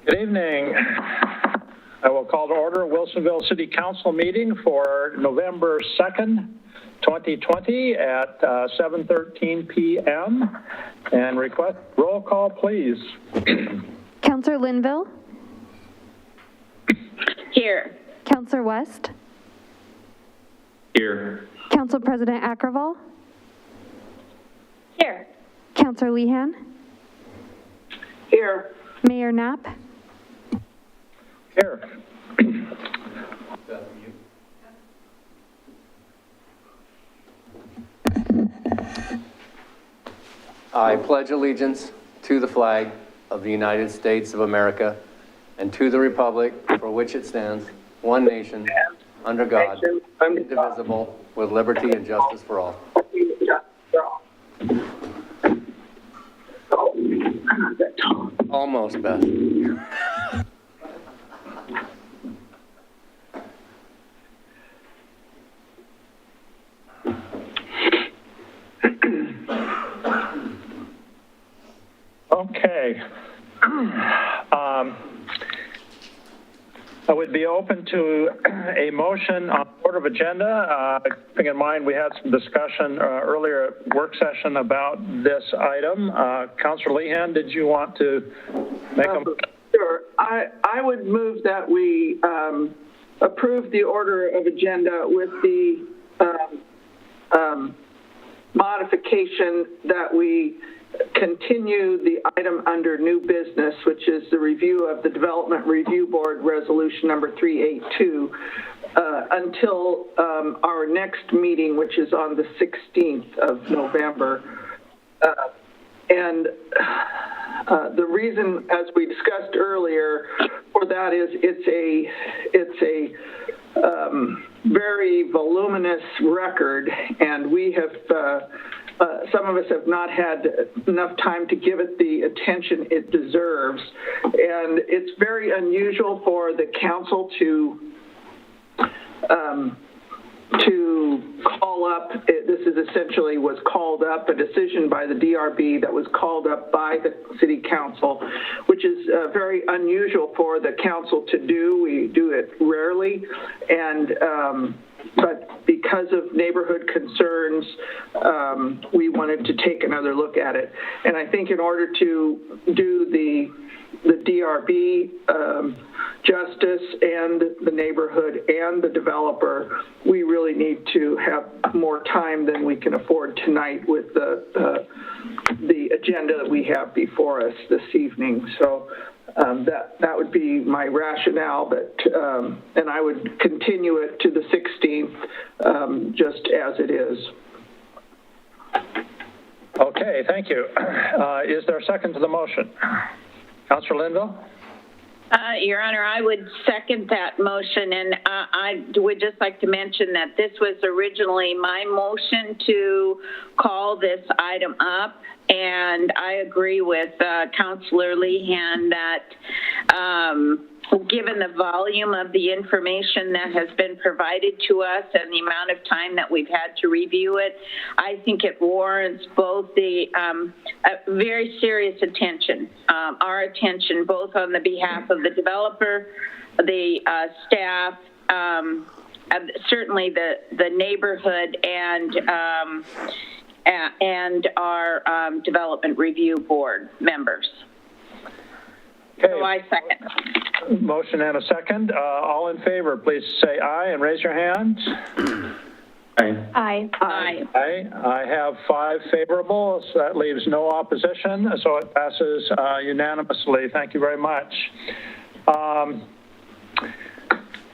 Good evening. I will call to order Wilsonville City Council meeting for November 2nd, 2020 at 7:13 p.m. and request roll call, please. Councillor Linville? Here. Councillor West? Here. Council President Akraval? Here. Councillor Lehan? Here. Mayor Knapp? Here. I pledge allegiance to the flag of the United States of America and to the republic for which it stands, one nation, under God, indivisible, with liberty and justice for all. Almost, Beth. Okay. I would be open to a motion on order of agenda. Keeping in mind we had some discussion earlier at work session about this item. Councillor Lehan, did you want to make a motion? Sure. I would move that we approve the order of agenda with the modification that we continue the item under new business, which is the review of the Development Review Board Resolution number 382, until our next meeting, which is on the 16th of November. The reason, as we discussed earlier, for that is it's a very voluminous record, and we have some of us have not had enough time to give it the attention it deserves. And it's very unusual for the council to call up, this is essentially was called up, a decision by the DRB that was called up by the city council, which is very unusual for the council to do. We do it rarely. And but because of neighborhood concerns, we wanted to take another look at it. And I think in order to do the DRB justice and the neighborhood and the developer, we really need to have more time than we can afford tonight with the agenda that we have before us this evening. So that would be my rationale, but and I would continue it to the 16th just as it is. Okay, thank you. Is there a second to the motion? Councillor Linville? Your Honor, I would second that motion, and I would just like to mention that this was originally my motion to call this item up, and I agree with Councillor Lehan that given the volume of the information that has been provided to us and the amount of time that we've had to review it, I think it warrants both the very serious attention, our attention, both on the behalf of the developer, the staff, certainly the neighborhood, and our Development Review Board members. Okay. So I second. Motion and a second. All in favor, please say aye and raise your hands. Aye. Aye. Aye. I have 5 favorable, so that leaves no opposition, so it passes unanimously. Thank you very much.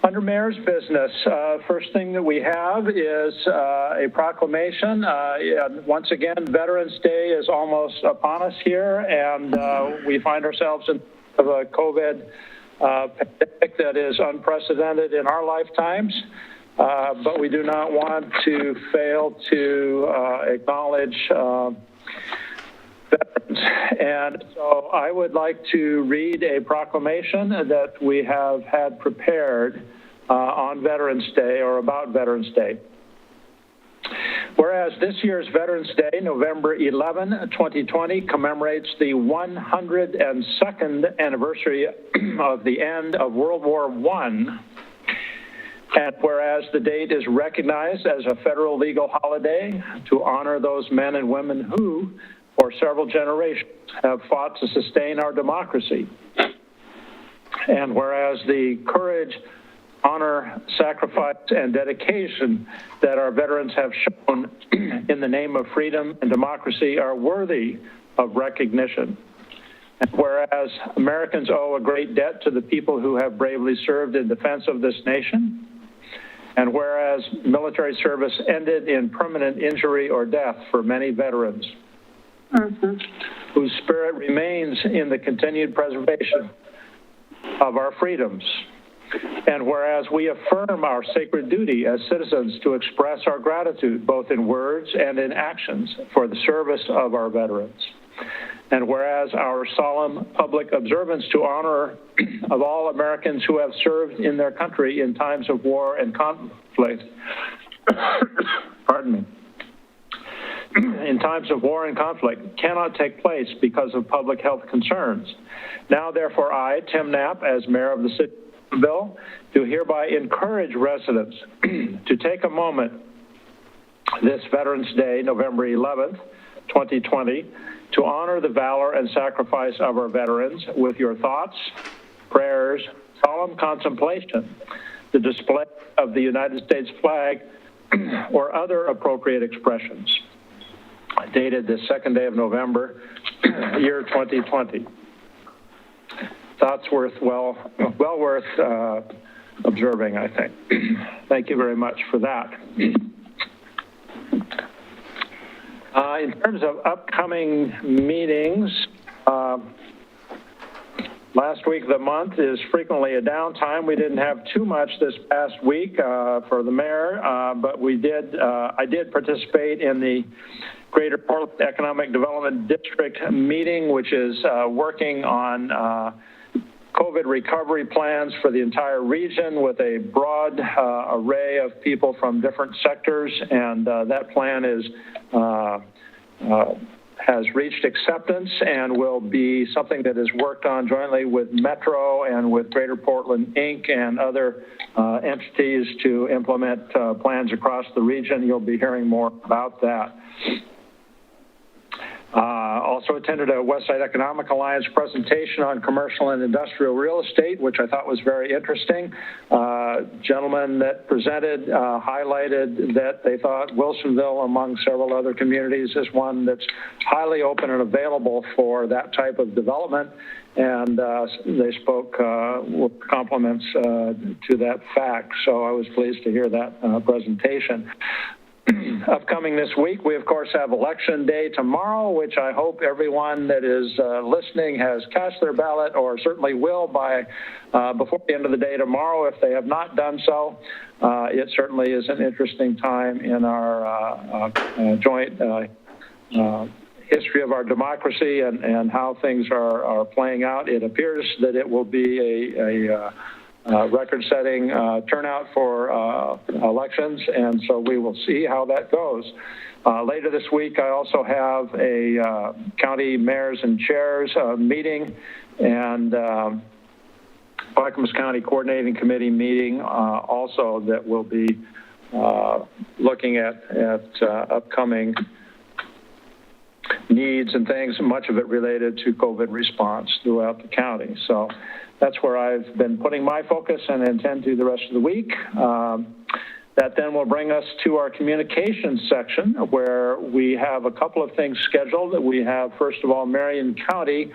Under Mayor's business, first thing that we have is a proclamation. Once again, Veterans Day is almost upon us here, and we find ourselves in a COVID pandemic that is unprecedented in our lifetimes, but we do not want to fail to acknowledge veterans. And so I would like to read a proclamation that we have had prepared on Veterans Day or about Veterans Day. Whereas this year's Veterans Day, November 11, 2020, commemorates the 102nd anniversary of the end of World War I, and whereas the date is recognized as a federal legal holiday to honor those men and women who, for several generations, have fought to sustain our democracy, and whereas the courage, honor, sacrifice, and dedication that our veterans have shown in the name of freedom and democracy are worthy of recognition. And whereas Americans owe a great debt to the people who have bravely served in defense of this nation, and whereas military service ended in permanent injury or death for many veterans, whose spirit remains in the continued preservation of our freedoms. And whereas we affirm our sacred duty as citizens to express our gratitude, both in words and in actions, for the service of our veterans. And whereas our solemn public observance to honor of all Americans who have served in their country in times of war and conflict, pardon me, in times of war and conflict cannot take place because of public health concerns. Now, therefore, I, Tim Knapp, as mayor of the city of Wilsonville, do hereby encourage residents to take a moment this Veterans Day, November 11th, 2020, to honor the valor and sacrifice of our veterans with your thoughts, prayers, solemn contemplation, the display of the United States flag, or other appropriate expressions. Dated the 2nd day of November, year 2020. Thoughts well worth observing, I think. Thank you very much for that. In terms of upcoming meetings, last week of the month is frequently a downtime. We didn't have too much this past week for the mayor, but I did participate in the Greater Portland Economic Development District meeting, which is working on COVID recovery plans for the entire region with a broad array of people from different sectors, and that plan has reached acceptance and will be something that is worked on jointly with Metro and with Greater Portland, Inc. and other entities to implement plans across the region. You'll be hearing more about that. Also attended a Westside Economic Alliance presentation on commercial and industrial real estate, which I thought was very interesting. Gentleman that presented highlighted that they thought Wilsonville, among several other communities, is one that's highly open and available for that type of development. And they spoke with compliments to that fact. So I was pleased to hear that presentation. Upcoming this week, we of course have Election Day tomorrow, which I hope everyone that is listening has cast their ballot, or certainly will by before the end of the day tomorrow. If they have not done so, it certainly is an interesting time in our joint history of our democracy and how things are playing out. It appears that it will be a record-setting turnout for elections, and so we will see how that goes. Later this week, I also have a county mayors and chairs meeting and Clackamas County Coordinating Committee meeting also that will be looking at upcoming needs and things, much of it related to COVID response throughout the county. So that's where I've been putting my focus and intend to the rest of the week. That then will bring us to our communications section, where we have a couple of things scheduled. We have, first of all, Marion County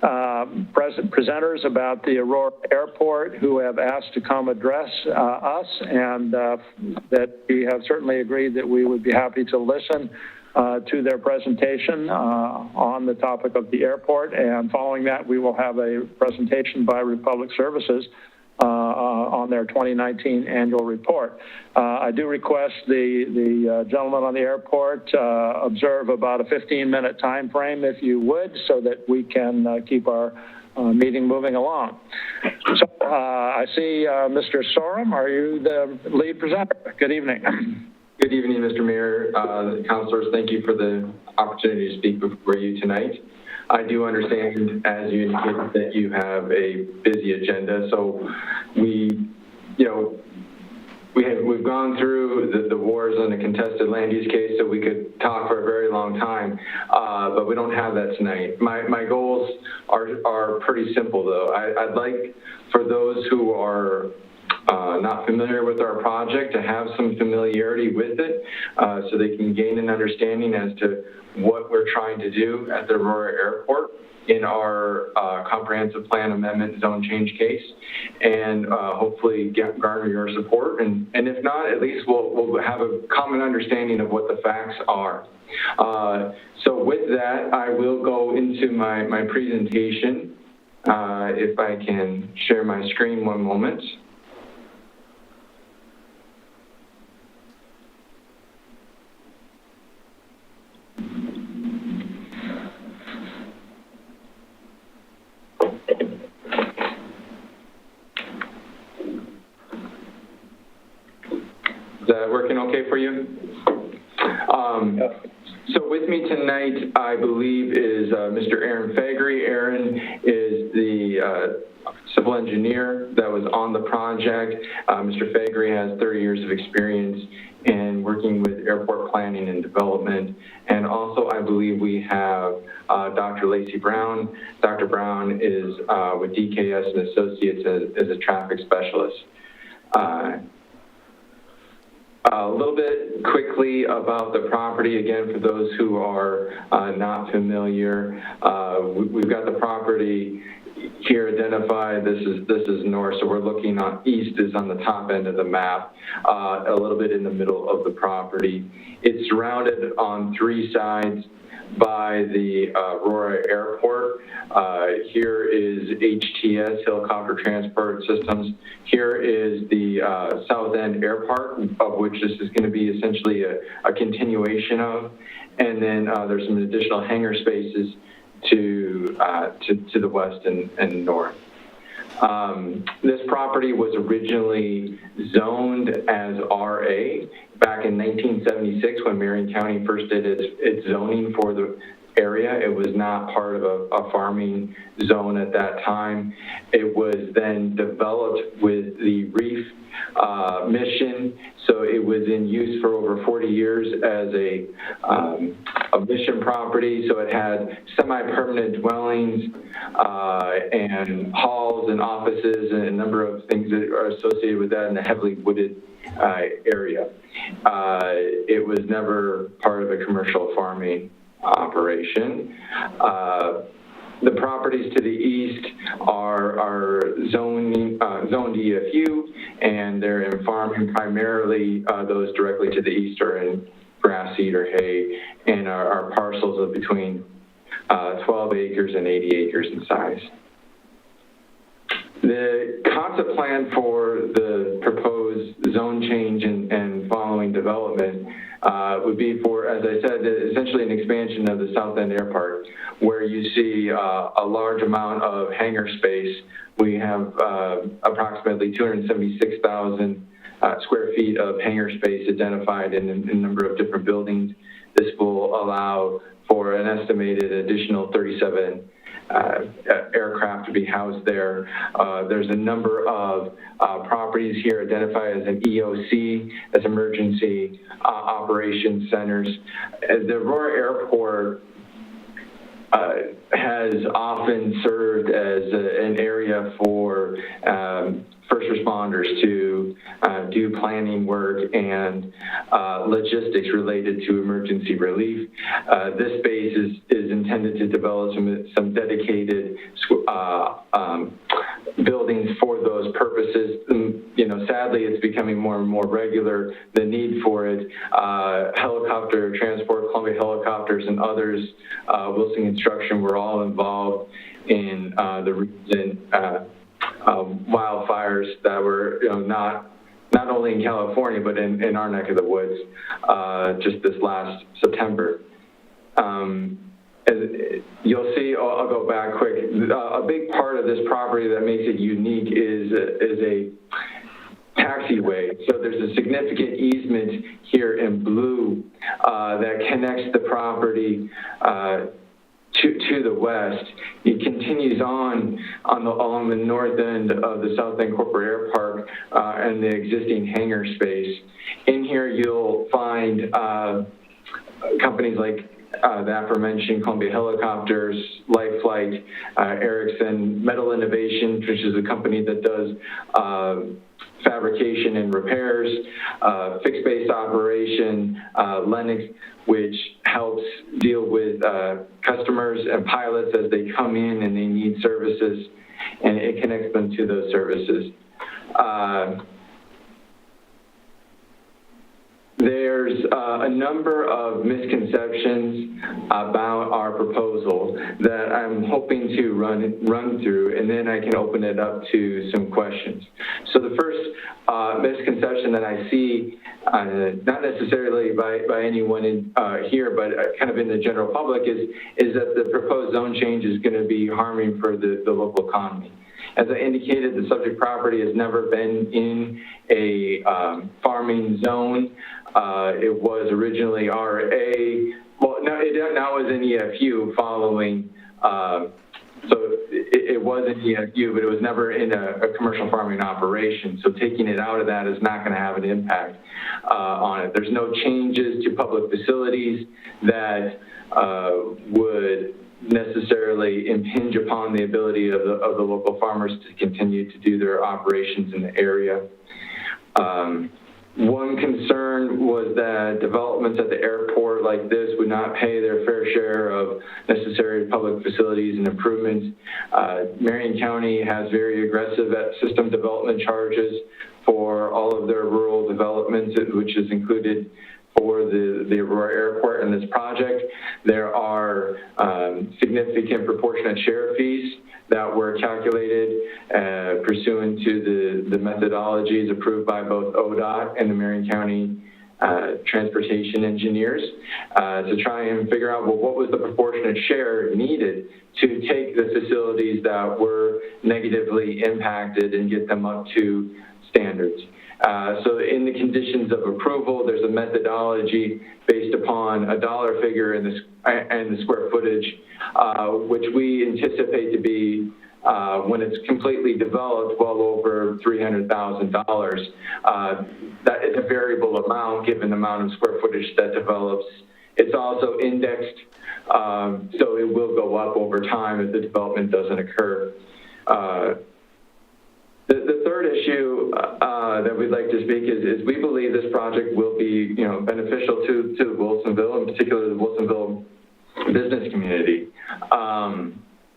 presenters about the Aurora Airport who have asked to come address us, and that we have certainly agreed that we would be happy to listen to their presentation on the topic of the airport. And following that, we will have a presentation by Republic Services on their 2019 annual report. I do request the gentleman on the airport observe about a 15-minute time frame, if you would, so that we can keep our meeting moving along. So I see Mr. Sorum, are you the lead presenter? Good evening. Good evening, Mr. Mayor, councilors. Thank you for the opportunity to speak before you tonight. I do understand, as you indicated, that you have a busy agenda. So we've gone through the wars on the contested land use case, so we could talk for a very long time, but we don't have that tonight. My goals are pretty simple, though. I'd like for those who are not familiar with our project to have some familiarity with it, so they can gain an understanding as to what we're trying to do at the Aurora Airport in our comprehensive plan amendment zone change case, and hopefully garner your support. And if not, at least we'll have a common understanding of what the facts are. So with that, I will go into my presentation. If I can share my screen one moment. Is that working okay for you? So with me tonight, I believe, is Mr. Aaron Fagery. Aaron is the civil engineer that was on the project. Mr. Fagery has 30 years of experience in working with airport planning and development. And also, I believe we have Dr. Lacey Brown. Dr. Brown is with DKS and Associates as a traffic specialist. A little bit quickly about the property, again, for those who are not familiar. We've got the property here identified. This is north, so we're looking on east is on the top end of the map, a little bit in the middle of the property. It's surrounded on three sides by the Aurora Airport. Here is HTS, Helicopter Transport Systems. Here is the South End Air Park, of which this is going to be essentially a continuation of. And then there's some additional hangar spaces to the west and north. This property was originally zoned as RA back in 1976 when Marion County first did its zoning for the area. It was not part of a farming zone at that time. It was then developed with the reef mission, so it was in use for over 40 years as a mission property. So it had semi-permanent dwellings and halls and offices and a number of things that are associated with that in a heavily wooded area. It was never part of a commercial farming operation. The properties to the east are zoned EFU, and they're in farming primarily. Those directly to the east are in grass seed or hay, and are parcels of between 12 acres and 80 acres in size. The concept plan for the proposed zone change and following development would be for, as I said, essentially an expansion of the South End Air Park, where you see a large amount of hangar space. We have approximately 276,000 square feet of hangar space identified in a number of different buildings. This will allow for an estimated additional 37 aircraft to be housed there. There's a number of properties here identified as an EOC, as emergency operations centers. The Aurora Airport has often served as an area for first responders to do planning work and logistics related to emergency relief. This space is intended to develop some dedicated buildings for those purposes. You know, sadly, it's becoming more and more regular, the need for it. Helicopter transport, Columbia Helicopters and others, Wilson Construction, were all involved in the recent wildfires that were, not only in California, but in our neck of the woods just this last September. You'll see, I'll go back quick. A big part of this property that makes it unique is a taxiway. So there's a significant easement here in blue that connects the property to the west. It continues along the north end of the South End Corporate Air Park and the existing hangar space. In here, you'll find companies like the aforementioned Columbia Helicopters, Life Flight, Ericsson, Metal Innovations, which is a company that does fabrication and repairs, fixed base operation, Lennox, which helps deal with customers and pilots as they come in and they need services, and it connects them to those services. There's a number of misconceptions about our proposal that I'm hoping to run through, and then I can open it up to some questions. So the first misconception that I see, not necessarily by anyone here, but kind of in the general public, is that the proposed zone change is going to be harming for the local economy. As I indicated, the subject property has never been in a farming zone. It was originally RA. Well, no, it now is in EFU following, so it was in EFU, but it was never in a commercial farming operation. So taking it out of that is not going to have an impact on it. There's no changes to public facilities that would necessarily impinge upon the ability of the local farmers to continue to do their operations in the area. One concern was that developments at the airport like this would not pay their fair share of necessary public facilities and improvements. Marion County has very aggressive system development charges for all of their rural developments, which is included for the Aurora Airport in this project. There are significant proportionate share fees that were calculated pursuant to the methodologies approved by both ODOT and the Marion County transportation engineers to try and figure out, well, what was the proportionate share needed to take the facilities that were negatively impacted and get them up to standards. So in the conditions of approval, there's a methodology based upon a dollar figure and the square footage, which we anticipate to be, when it's completely developed, well over $300,000. That is a variable amount given the amount of square footage that develops. It's also indexed, so it will go up over time if the development doesn't occur. The third issue that we'd like to speak is we believe this project will be, beneficial to Wilsonville, in particular the Wilsonville business community.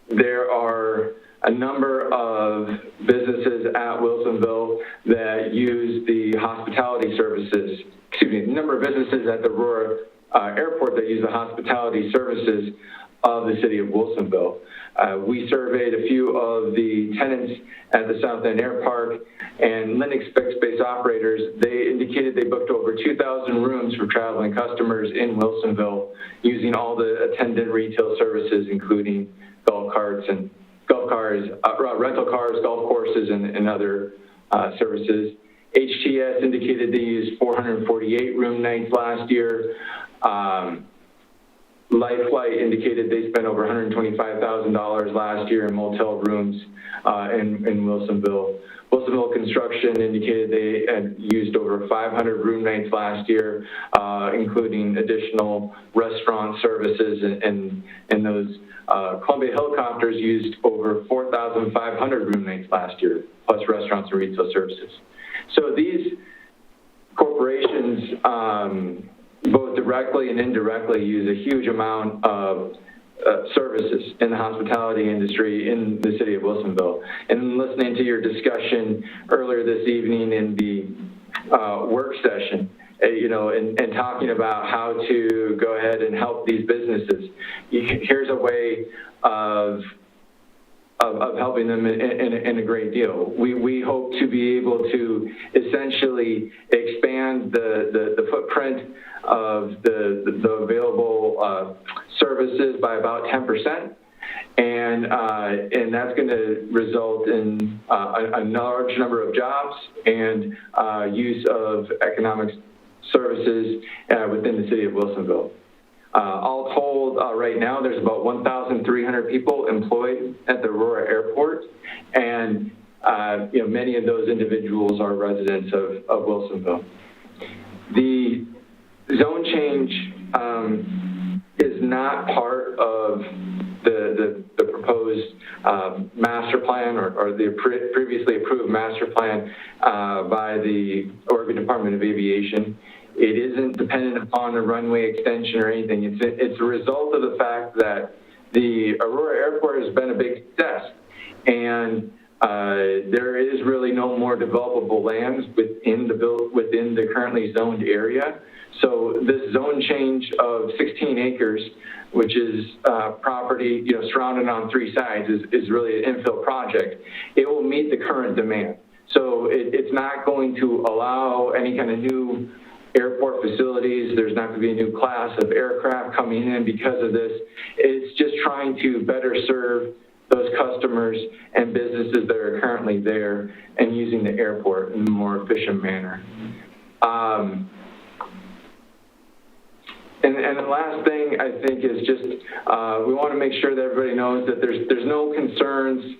There are a number of businesses at Wilsonville that use the hospitality services, a number of businesses at the Aurora Airport that use the hospitality services of the city of Wilsonville. We surveyed a few of the tenants at the South End Air Park, and Linux fixed base operators, they indicated they booked over 2,000 rooms for traveling customers in Wilsonville using all the attendant retail services, including rental cars, golf courses, and other services. HTS indicated they used 448 room nights last year. Life Flight indicated they spent over $125,000 last year in motel rooms in Wilsonville. Wilsonville Construction indicated they had used over 500 room nights last year, including additional restaurant services, and those Columbia Helicopters used over 4,500 room nights last year, plus restaurants and retail services. So these corporations, both directly and indirectly, use a huge amount of services in the hospitality industry in the city of Wilsonville. And listening to your discussion earlier this evening in the work session, and talking about how to go ahead and help these businesses, here's a way of helping them in a great deal. We hope to be able to essentially expand the footprint of the available services by about 10%, And that's going to result in a large number of jobs and use of economic services within the city of Wilsonville. All told, right now, there's about 1,300 people employed at the Aurora Airport, and many of those individuals are residents of Wilsonville. The zone change is not part of the proposed master plan or the previously approved master plan by the Oregon Department of Aviation. It isn't dependent upon a runway extension or anything. It's a result of the fact that the Aurora Airport has been a big success, and there is really no more developable lands within the currently zoned area. So this zone change of 16 acres, which is property surrounded on three sides, is really an infill project. It will meet the current demand. So it's not going to allow any kind of new airport facilities. There's not going to be a new class of aircraft coming in because of this. It's just trying to better serve those customers and businesses that are currently there and using the airport in a more efficient manner. And the last thing I think is just we want to make sure that everybody knows that there's no concerns,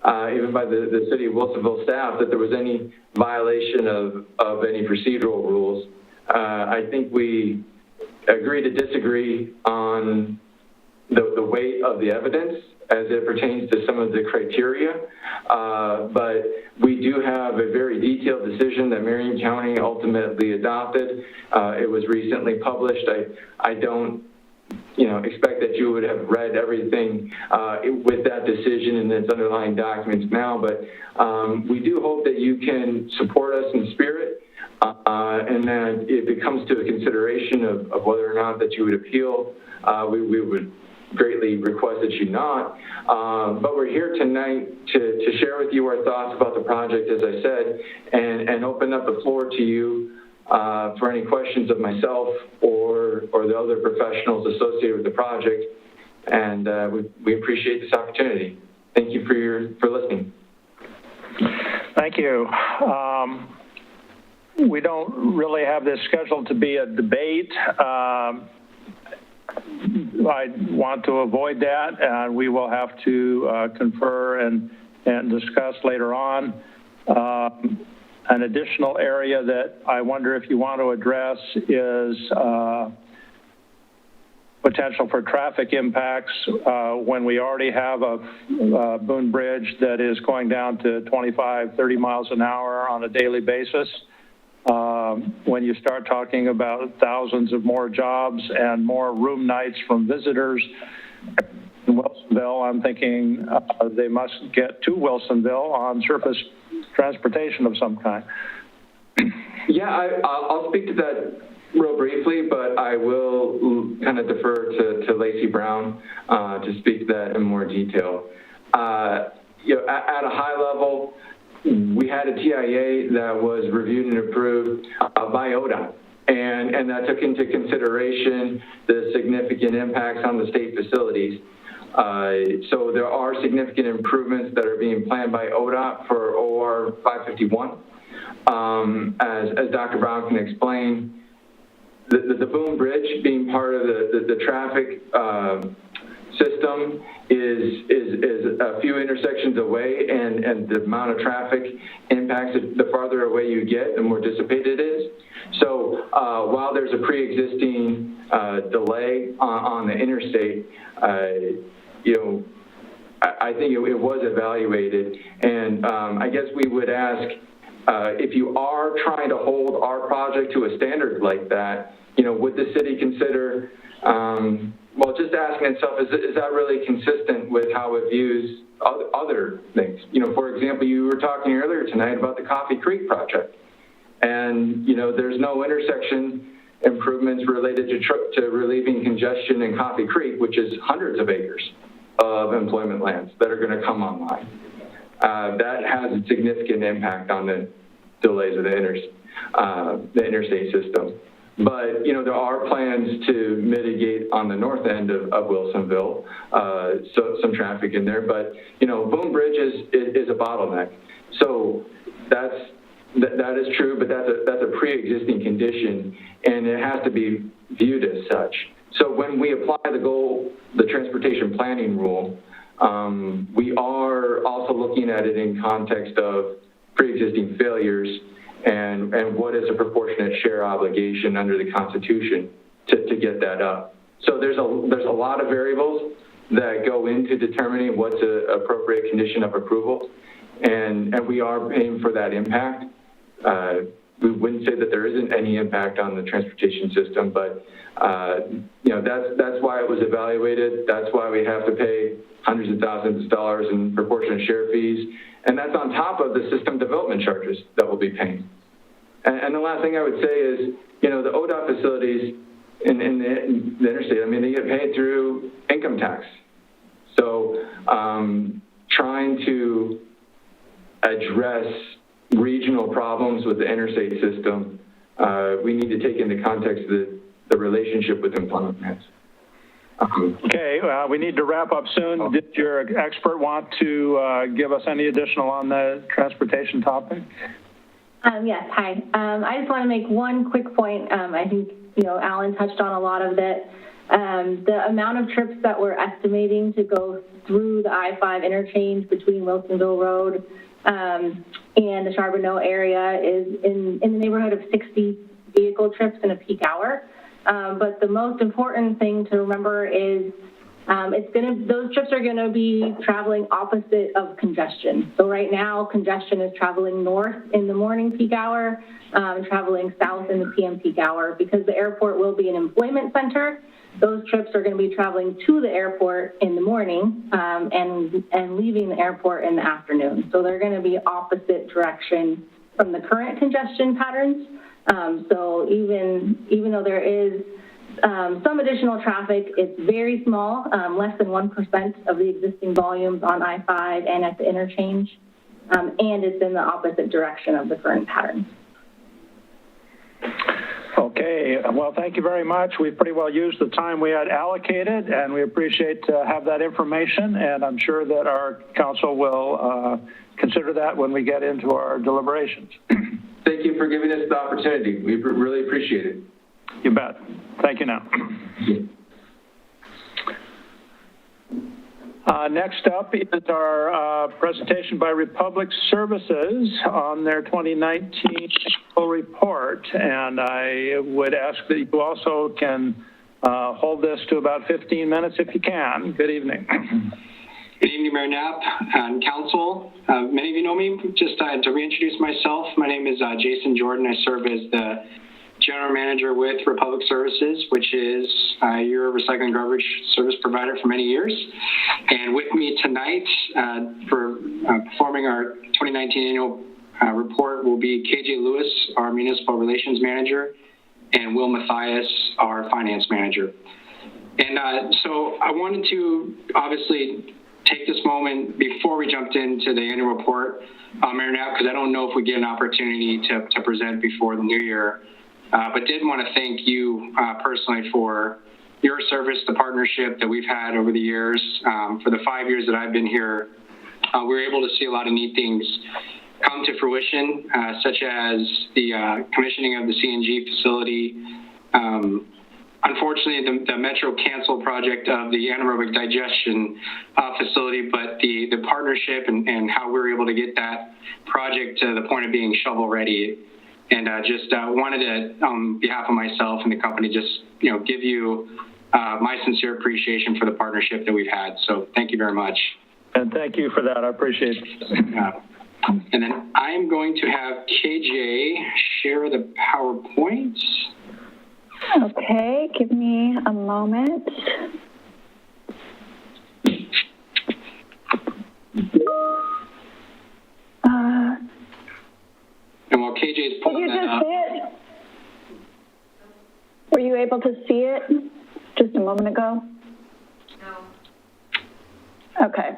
even by the city of Wilsonville staff, that there was any violation of any procedural rules. I think we agree to disagree on the weight of the evidence as it pertains to some of the criteria, but we do have a very detailed decision that Marion County ultimately adopted. It was recently published. I don't expect that you would have read everything with that decision and its underlying documents now, but we do hope that you can support us in spirit, and that if it comes to a consideration of whether or not that you would appeal, we would greatly request that you not. But we're here tonight to share with you our thoughts about the project, as I said, and open up the floor to you for any questions of myself or the other professionals associated with the project. And we appreciate this opportunity. Thank you for listening. Thank you. We don't really have this scheduled to be a debate. I want to avoid that, and we will have to confer and discuss later on. An additional area that I wonder if you want to address is potential for traffic impacts when we already have a Boone Bridge that is going down to 25, 30 miles an hour on a daily basis. When you start talking about thousands of more jobs and more room nights from visitors in Wilsonville, I'm thinking they must get to Wilsonville on surface transportation of some kind. Yeah, I'll speak to that real briefly, but I will kind of defer to Lacey Brown to speak to that in more detail. At a high level, we had a TIA that was reviewed and approved by ODOT, and that took into consideration the significant impacts on the state facilities. So there are significant improvements that are being planned by ODOT for OR 551. As Dr. Brown can explain, the Boone Bridge being part of the traffic system is a few intersections away, and the amount of traffic impacts it, the farther away you get, the more dissipated it is. So while there's a pre-existing delay on the interstate, I think it was evaluated, and I guess we would ask if you are trying to hold our project to a standard like that, would the city consider just asking itself, is that really consistent with how it views other things? For example, you were talking earlier tonight about the Coffee Creek project. And, there's no intersection improvements related to relieving congestion in Coffee Creek, which is hundreds of acres of employment lands that are going to come online. That has a significant impact on the delays of the interstate system. But, you know, there are plans to mitigate on the north end of Wilsonville, so some traffic in there. But, you know, Boone Bridge is a bottleneck. So that is true, but that's a pre-existing condition, and it has to be viewed as such. So when we apply the transportation planning rule, we are also looking at it in context of pre-existing failures and what is a proportionate share obligation under the Constitution to get that up. So there's a lot of variables that go into determining what's an appropriate condition of approval, and we are paying for that impact. We wouldn't say that there isn't any impact on the transportation system, but you know, that's why it was evaluated. That's why we have to pay hundreds of thousands of dollars in proportionate share fees, and that's on top of the system development charges that we'll be paying. And the last thing I would say is, you know, the ODOT facilities in the interstate, I mean, they get paid through income tax. So trying to address regional problems with the interstate system, we need to take into context the relationship with employment grants. Okay, we need to wrap up soon. Did your expert want to give us any additional on the transportation topic? Yes, hi. I just want to make one quick point. I think, you know, Alan touched on a lot of it. The amount of trips that we're estimating to go through the I-5 interchange between Wilsonville Road and the Charbonneau area is in the neighborhood of 60 vehicle trips in a peak hour. But the most important thing to remember is those trips are going to be traveling opposite of congestion. So right now, congestion is traveling north in the morning peak hour, traveling south in the PM peak hour. Because the airport will be an employment center, those trips are going to be traveling to the airport in the morning and leaving the airport in the afternoon. So they're going to be opposite direction from the current congestion patterns. So even though there is some additional traffic, it's very small, less than 1% of the existing volumes on I-5 and at the interchange, and it's in the opposite direction of the current patterns. Okay, well, thank you very much. We pretty well used the time we had allocated, and we appreciate to have that information, and I'm sure that our council will consider that when we get into our deliberations. Thank you for giving us the opportunity. We really appreciate it. You bet. Thank you now. Next up is our presentation by Republic Services on their 2019 annual report. And I would ask that you also can hold this to about 15 minutes if you can. Good evening. Good evening, Mayor Knapp and Council. Many of you know me. Just to reintroduce myself, my name is Jason Jordan. I serve as the General Manager with Republic Services, which is your recycling garbage service provider for many years. And with me tonight for performing our 2019 annual report will be KJ Lewis, our Municipal Relations Manager, and Will Mathias, our Finance Manager. And so I wanted to obviously take this moment before we jumped into the annual report, Mayor Knapp, because I don't know if we get an opportunity to present before the new year. But did want to thank you personally for your service, the partnership that we've had over the years. For the 5 years that I've been here, we were able to see a lot of neat things come to fruition, such as the commissioning of the CNG facility. Unfortunately, the Metro canceled project of the anaerobic digestion facility, but the partnership and how we were able to get that project to the point of being shovel ready. And just wanted to, on behalf of myself and the company, just give you my sincere appreciation for the partnership that we've had. So thank you very much. And thank you for that. I appreciate it. And then I'm going to have KJ share the PowerPoint. Okay, give me a moment. And while KJ's pulling that up. Did you just see it? Were you able to see it just a moment ago? No. Okay.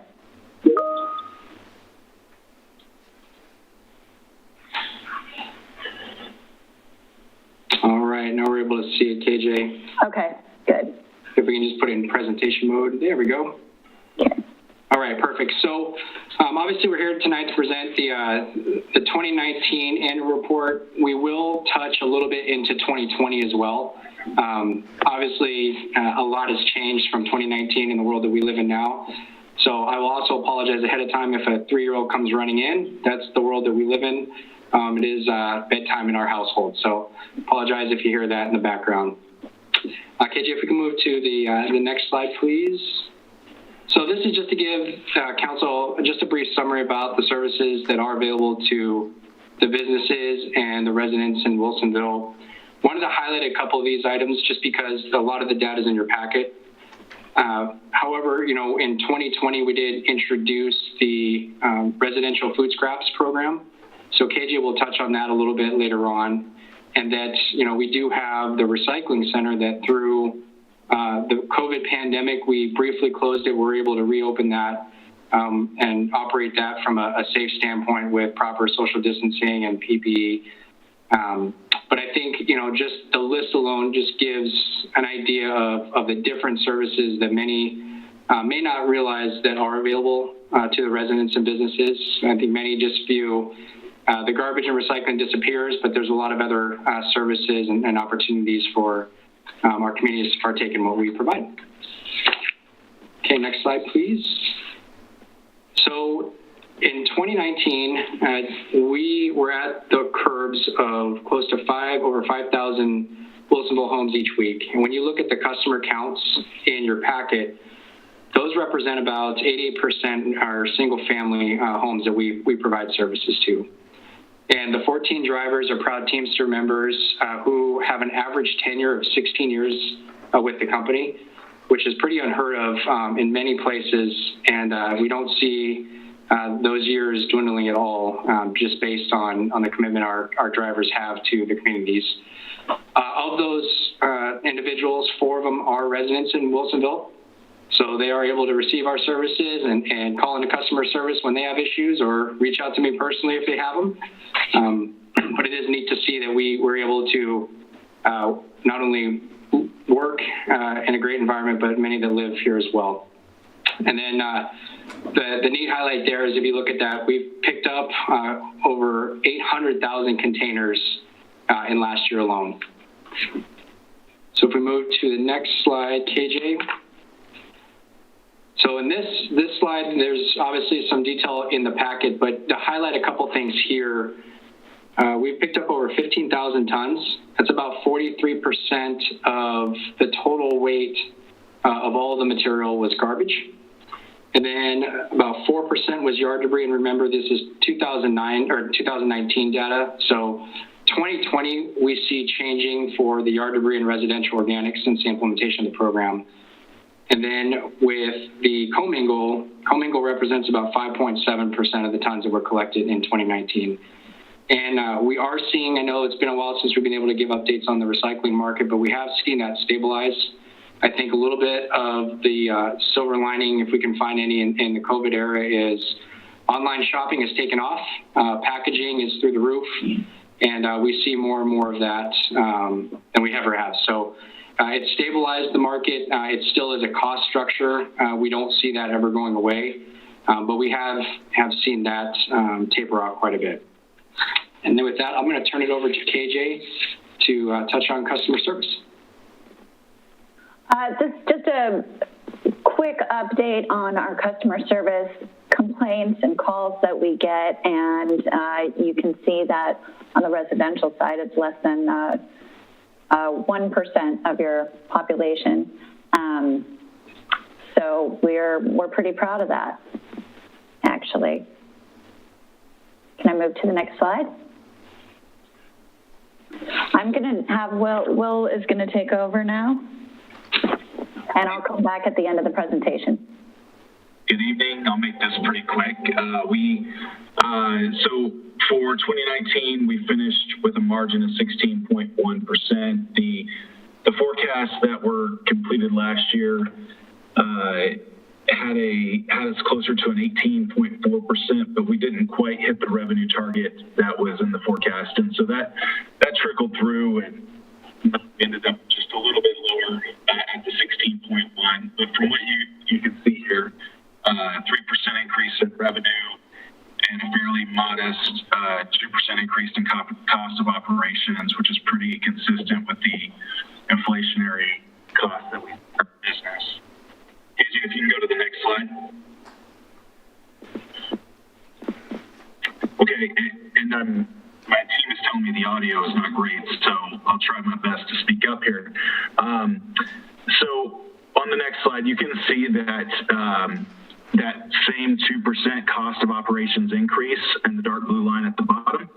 All right. right, now we're able to see it, KJ. Okay, good. If we can just put it in presentation mode. There we go. Okay. All right, perfect. So obviously we're here tonight to present the 2019 annual report. We will touch a little bit into 2020 as well. Obviously, a lot has changed from 2019 in the world that we live in now. So I will also apologize ahead of time if a 3-year-old comes running in. That's the world that we live in. It is bedtime in our household. So apologize if you hear that in the background. KJ, if we can move to the next slide, please. So this is just to give council just a brief summary about the services that are available to the businesses and the residents in Wilsonville. Wanted to highlight a couple of these items just because a lot of the data is in your packet. However, you know, in 2020, we did introduce the residential food scraps program. So KJ will touch on that a little bit later on. And that, you know, we do have the recycling center that through the COVID pandemic, we briefly closed it. We're able to reopen that and operate that from a safe standpoint with proper social distancing and PPE. But I think, you know, just the list alone just gives an idea of the different services that many may not realize that are available to the residents and businesses. I think many just view the garbage and recycling disappears, but there's a lot of other services and opportunities for our communities to partake in what we provide. Okay, next slide, please. So in 2019, we were at the curbs of close to over 5,000 Wilsonville homes each week. And when you look at the customer counts in your packet, those represent about 88% are single-family homes that we provide services to. And the 14 drivers are proud Teamster members who have an average tenure of 16 years with the company, which is pretty unheard of in many places. And we don't see those years dwindling at all, just based on the commitment our drivers have to the communities. Of those individuals, 4 of them are residents in Wilsonville. So they are able to receive our services and call into customer service when they have issues or reach out to me personally if they have them. But it is neat to see that we were able to not only work in a great environment, but many that live here as well. And then the neat highlight there is if you look at that, we've picked up over 800,000 containers in last year alone. So if we move to the next slide, KJ. So in this slide, there's obviously some detail in the packet, but to highlight a couple things here, we've picked up over 15,000 tons. That's about 43% of the total weight of all the material was garbage. And then about 4% was yard debris. And remember, this is 2019 data. So 2020, we see changing for the yard debris and residential organics since the implementation of the program. And then with the commingle represents about 5.7% of the tons that were collected in 2019. And we are seeing, I know it's been a while since we've been able to give updates on the recycling market, but we have seen that stabilize. I think a little bit of the silver lining, if we can find any in the COVID era, is online shopping has taken off. Packaging is through the roof, and we see more and more of that than we ever have. So it's stabilized the market. It still is a cost structure. We don't see that ever going away, but we have seen that taper off quite a bit. And then with that, I'm going to turn it over to KJ to touch on customer service. Just a quick update on our customer service complaints and calls that we get, and you can see that on the residential side, it's less than 1% of your population. So we're pretty proud of that, actually. Can I move to the next slide? I'm going to have Will is going to take over now, and I'll come back at the end of the presentation. Good evening. I'll make this pretty quick. So for 2019, we finished with a margin of 16.1%. The forecasts that were completed last year had us closer to an 18.4%, but we didn't quite hit the revenue target that was in the forecast, and so that trickled through, and We ended up just a little bit lower at the 16.1. But from what you can see here, 3% increase in revenue and a fairly modest 2% increase in cost of operations, which is pretty consistent with the inflationary costs that we have in our business. KJ, if you can go to the next slide. Okay, and my team is telling me the audio is not great, so I'll try my best to speak up here. So on the next slide, you can see that that same 2% cost of operations increase in the dark blue line at the bottom.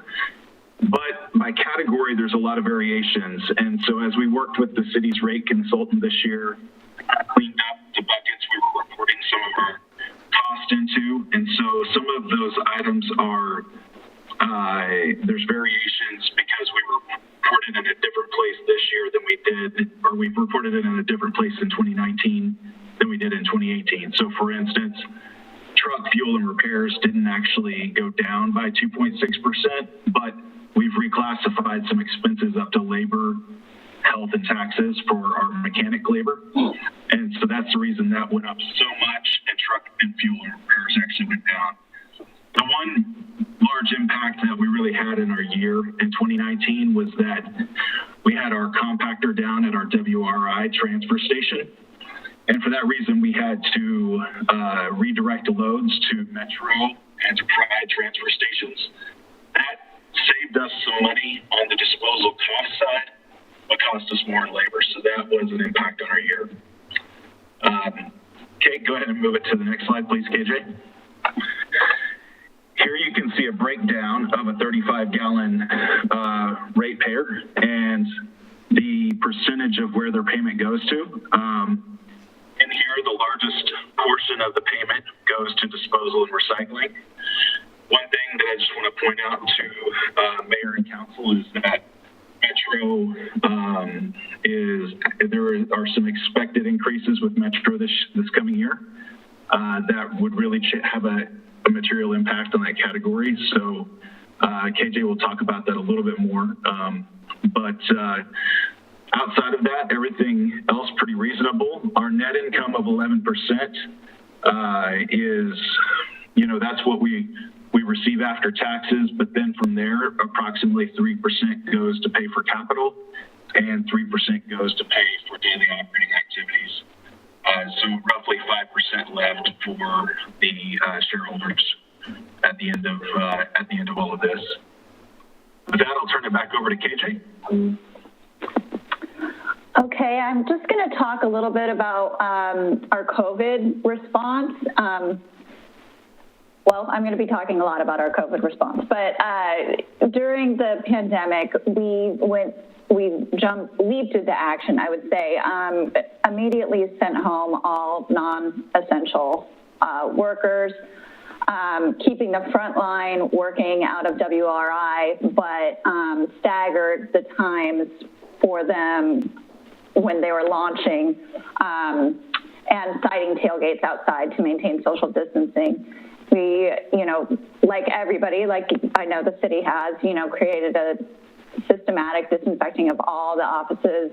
But by category, there's a lot of variations. And so as we worked with the city's rate consultant this year, cleaned up the buckets we were reporting some of our cost into. And so some of those items are, there's variations because we reported in a different place this year than we did, or we reported it in a different place in 2019 than we did in 2018. So for instance, truck fuel and repairs didn't actually go down by 2.6%, but we've reclassified some expenses up to labor, health, and taxes for our mechanic labor. And so that's the reason that went up so much, and truck and fuel and repairs actually went down. The one large impact that we really had in our year in 2019 was that we had our compactor down at our WRI transfer station. And for that reason, we had to redirect loads to Metro and to Pride transfer stations. That saved us some money on the disposal cost side, but cost us more in labor. So that was an impact on our year. Okay, go ahead and move it to the next slide, please, KJ. Here you can see a breakdown of a 35-gallon ratepayer and the percentage of where their payment goes to. In here, the largest portion of the payment goes to disposal and recycling. One thing that I just want to point out to Mayor and Council is that Metro there are some expected increases with Metro this coming year that would really have a material impact on that category. So KJ will talk about that a little bit more. But outside of that, everything else pretty reasonable. Our net income of 11% is, that's what we receive after taxes, but then from there, approximately 3% goes to pay for capital and 3% goes to pay for daily operating activities. So roughly 5% left for the shareholders at the end of all of this. With that, I'll turn it back over to KJ. Okay, I'm just going to talk a little bit about our COVID response. Well, I'm going to be talking a lot about our COVID response, but during the pandemic, we leaped into action, I would say, immediately sent home all non-essential workers, keeping the front line working out of WRI, but staggered the times for them when they were launching and citing tailgates outside to maintain social distancing. We, like everybody, like I know the city has, created a systematic disinfecting of all the offices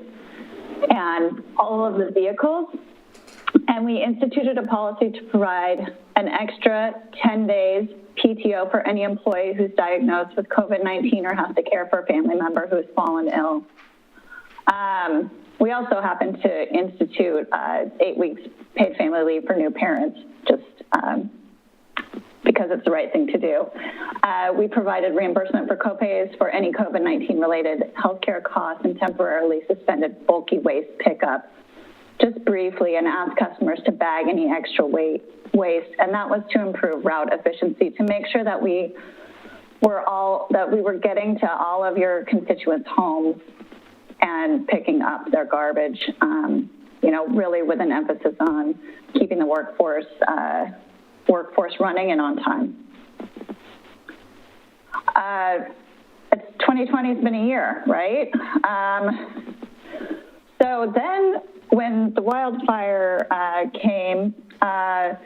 and all of the vehicles. And we instituted a policy to provide an extra 10 days PTO for any employee who's diagnosed with COVID-19 or has to care for a family member who has fallen ill. We also happened to institute 8 weeks paid family leave for new parents, just because it's the right thing to do. We provided reimbursement for copays for any COVID-19 related healthcare costs and temporarily suspended bulky waste pickup, just briefly, and asked customers to bag any extra waste. And that was to improve route efficiency, to make sure that we were getting to all of your constituents' homes and picking up their garbage, really with an emphasis on keeping the workforce running and on time. 2020 has been a year, right? So then when the wildfire came, our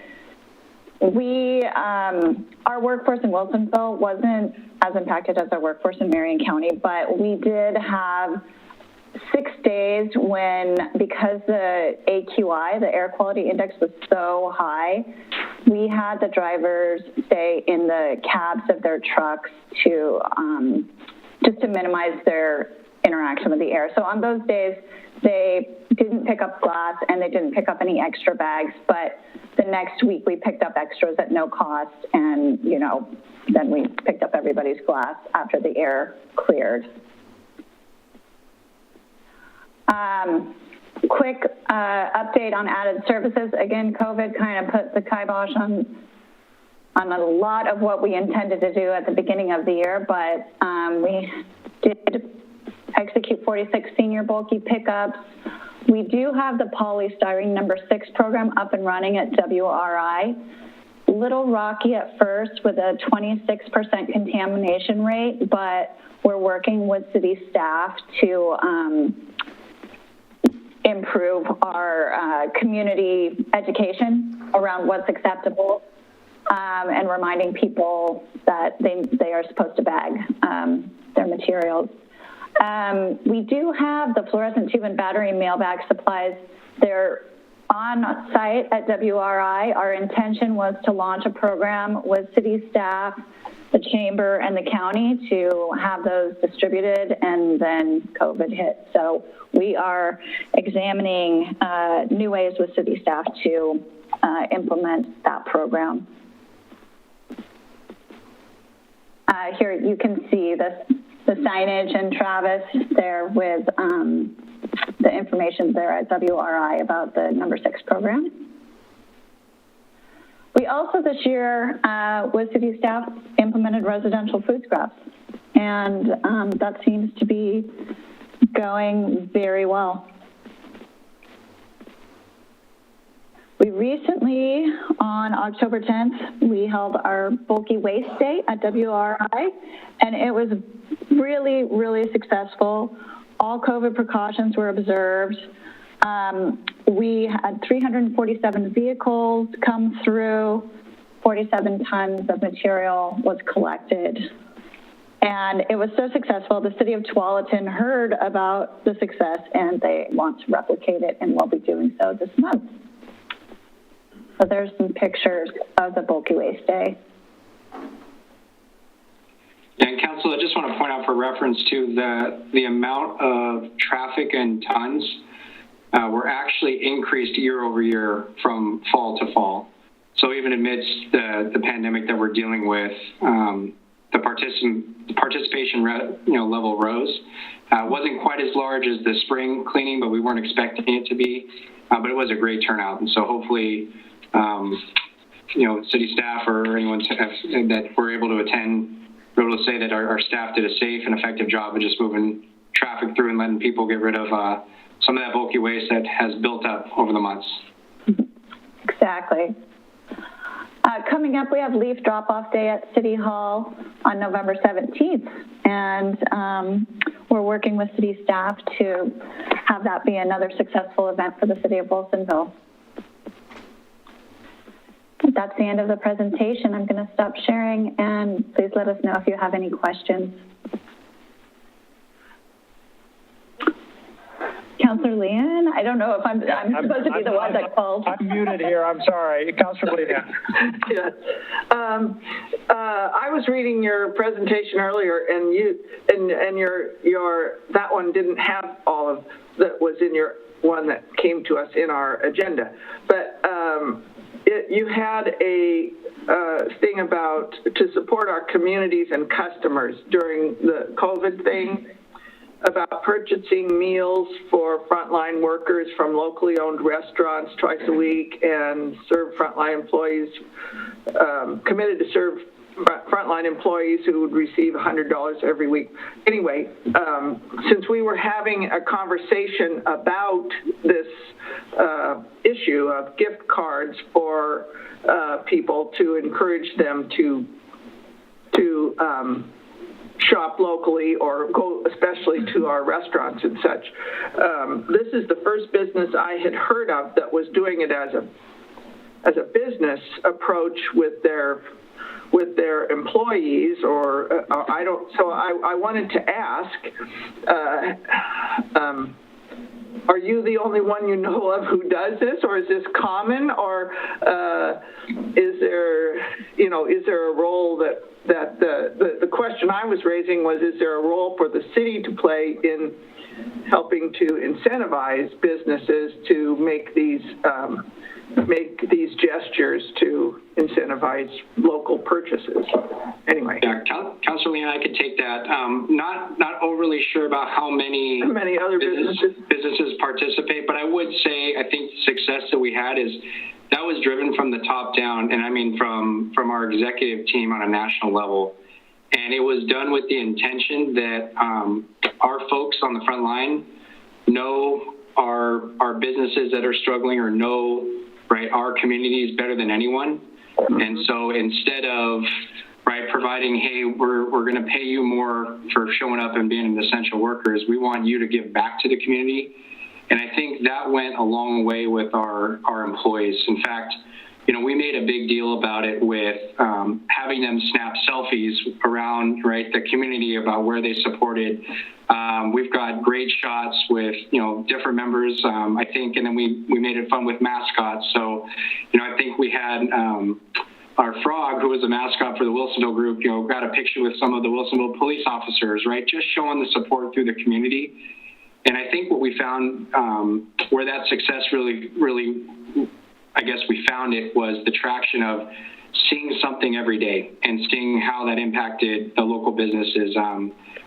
workforce in Wilsonville wasn't as impacted as our workforce in Marion County, but we did have 6 days when, because the AQI, the air quality index, was so high, we had the drivers stay in the cabs of their trucks to just to minimize their interaction with the air. So on those days, they didn't pick up glass and they didn't pick up any extra bags, but the next week we picked up extras at no cost, and, you know, then we picked up everybody's glass after the air cleared. Quick update on added services. Again, COVID kind of put the kibosh on a lot of what we intended to do at the beginning of the year, but we did execute 46 senior bulky pickups. We do have the polystyrene number 6 program up and running at WRI. Little rocky at first with a 26% contamination rate, but we're working with city staff to improve our community education around what's acceptable, and reminding people that they are supposed to bag their materials. We do have the fluorescent tube and battery mailbag supplies. They're on site at WRI. Our intention was to launch a program with city staff, the chamber, and the county to have those distributed, and then COVID hit. So we are examining new ways with city staff to implement that program. Here you can see the signage and Travis there with the information there at WRI about the number 6 program. We also this year, with city staff, implemented residential food scraps, and that seems to be going very well. We recently, on October 10th, we held our bulky waste day at WRI, and it was really, really successful. All COVID precautions were observed. We had 347 vehicles come through, 47 tons of material was collected. And it was so successful, the city of Tualatin heard about the success and they want to replicate it, and we'll be doing so this month. So there's some pictures of the bulky waste day. And Council, I just want to point out for reference to the amount of traffic and tons were actually increased year over year from fall to fall. So even amidst the pandemic that we're dealing with, the participation level rose. Wasn't quite as large as the spring cleaning, but we weren't expecting it to be. But it was a great turnout, and so hopefully, city staff or anyone that were able to attend, we're able to say that our staff did a safe and effective job of just moving traffic through and letting people get rid of some of that bulky waste that has built up over the months. Exactly. Coming up, we have leaf drop-off day at City Hall on November 17th, and we're working with city staff to have that be another successful event for the city of Wilsonville. That's the end of the presentation. I'm going to stop sharing, and please let us know if you have any questions. Councilor Leon, I don't know if I'm supposed to be the one that calls. I'm muted here. I'm sorry. Councilor Leon. Yes. I was reading your presentation earlier, and your that one didn't have all of that was in your one that came to us in our agenda, but you had a thing about to support our communities and customers during the COVID thing, about purchasing meals for frontline workers from locally owned restaurants twice a week, and serve frontline employees, committed to serve frontline employees who would receive $100 every week. Anyway, since we were having a conversation about this issue of gift cards for people to encourage them to shop locally or go especially to our restaurants and such. This is the first business I had heard of that was doing it as a business approach with their with their employees, or I don't. So I wanted to ask. Are you the only one you know of who does this, or is this common, or is there a role that the question I was raising was, is there a role for the city to play in helping to incentivize businesses to make these gestures to incentivize local purchases? Anyway. Yeah, Councilor Lee and I could take that. Not overly sure about how many other businesses participate, but I would say I think the success that we had is that was driven from the top down, and I mean from our executive team on a national level. And it was done with the intention that our folks on the front line know our businesses that are struggling, or know our communities better than anyone. And so instead of providing, hey, we're going to pay you more for showing up and being an essential workers, we want you to give back to the community. And I think that went a long way with our employees. In fact, we made a big deal about it with having them snap selfies around the community about where they supported. We've got great shots with different members, I think, and then we made it fun with mascots. So I think we had our frog, who was a mascot for the Wilsonville group, got a picture with some of the Wilsonville police officers, just showing the support through the community. And I think what we found where that success really, I guess we found it, was the traction of seeing something every day and seeing how that impacted the local businesses.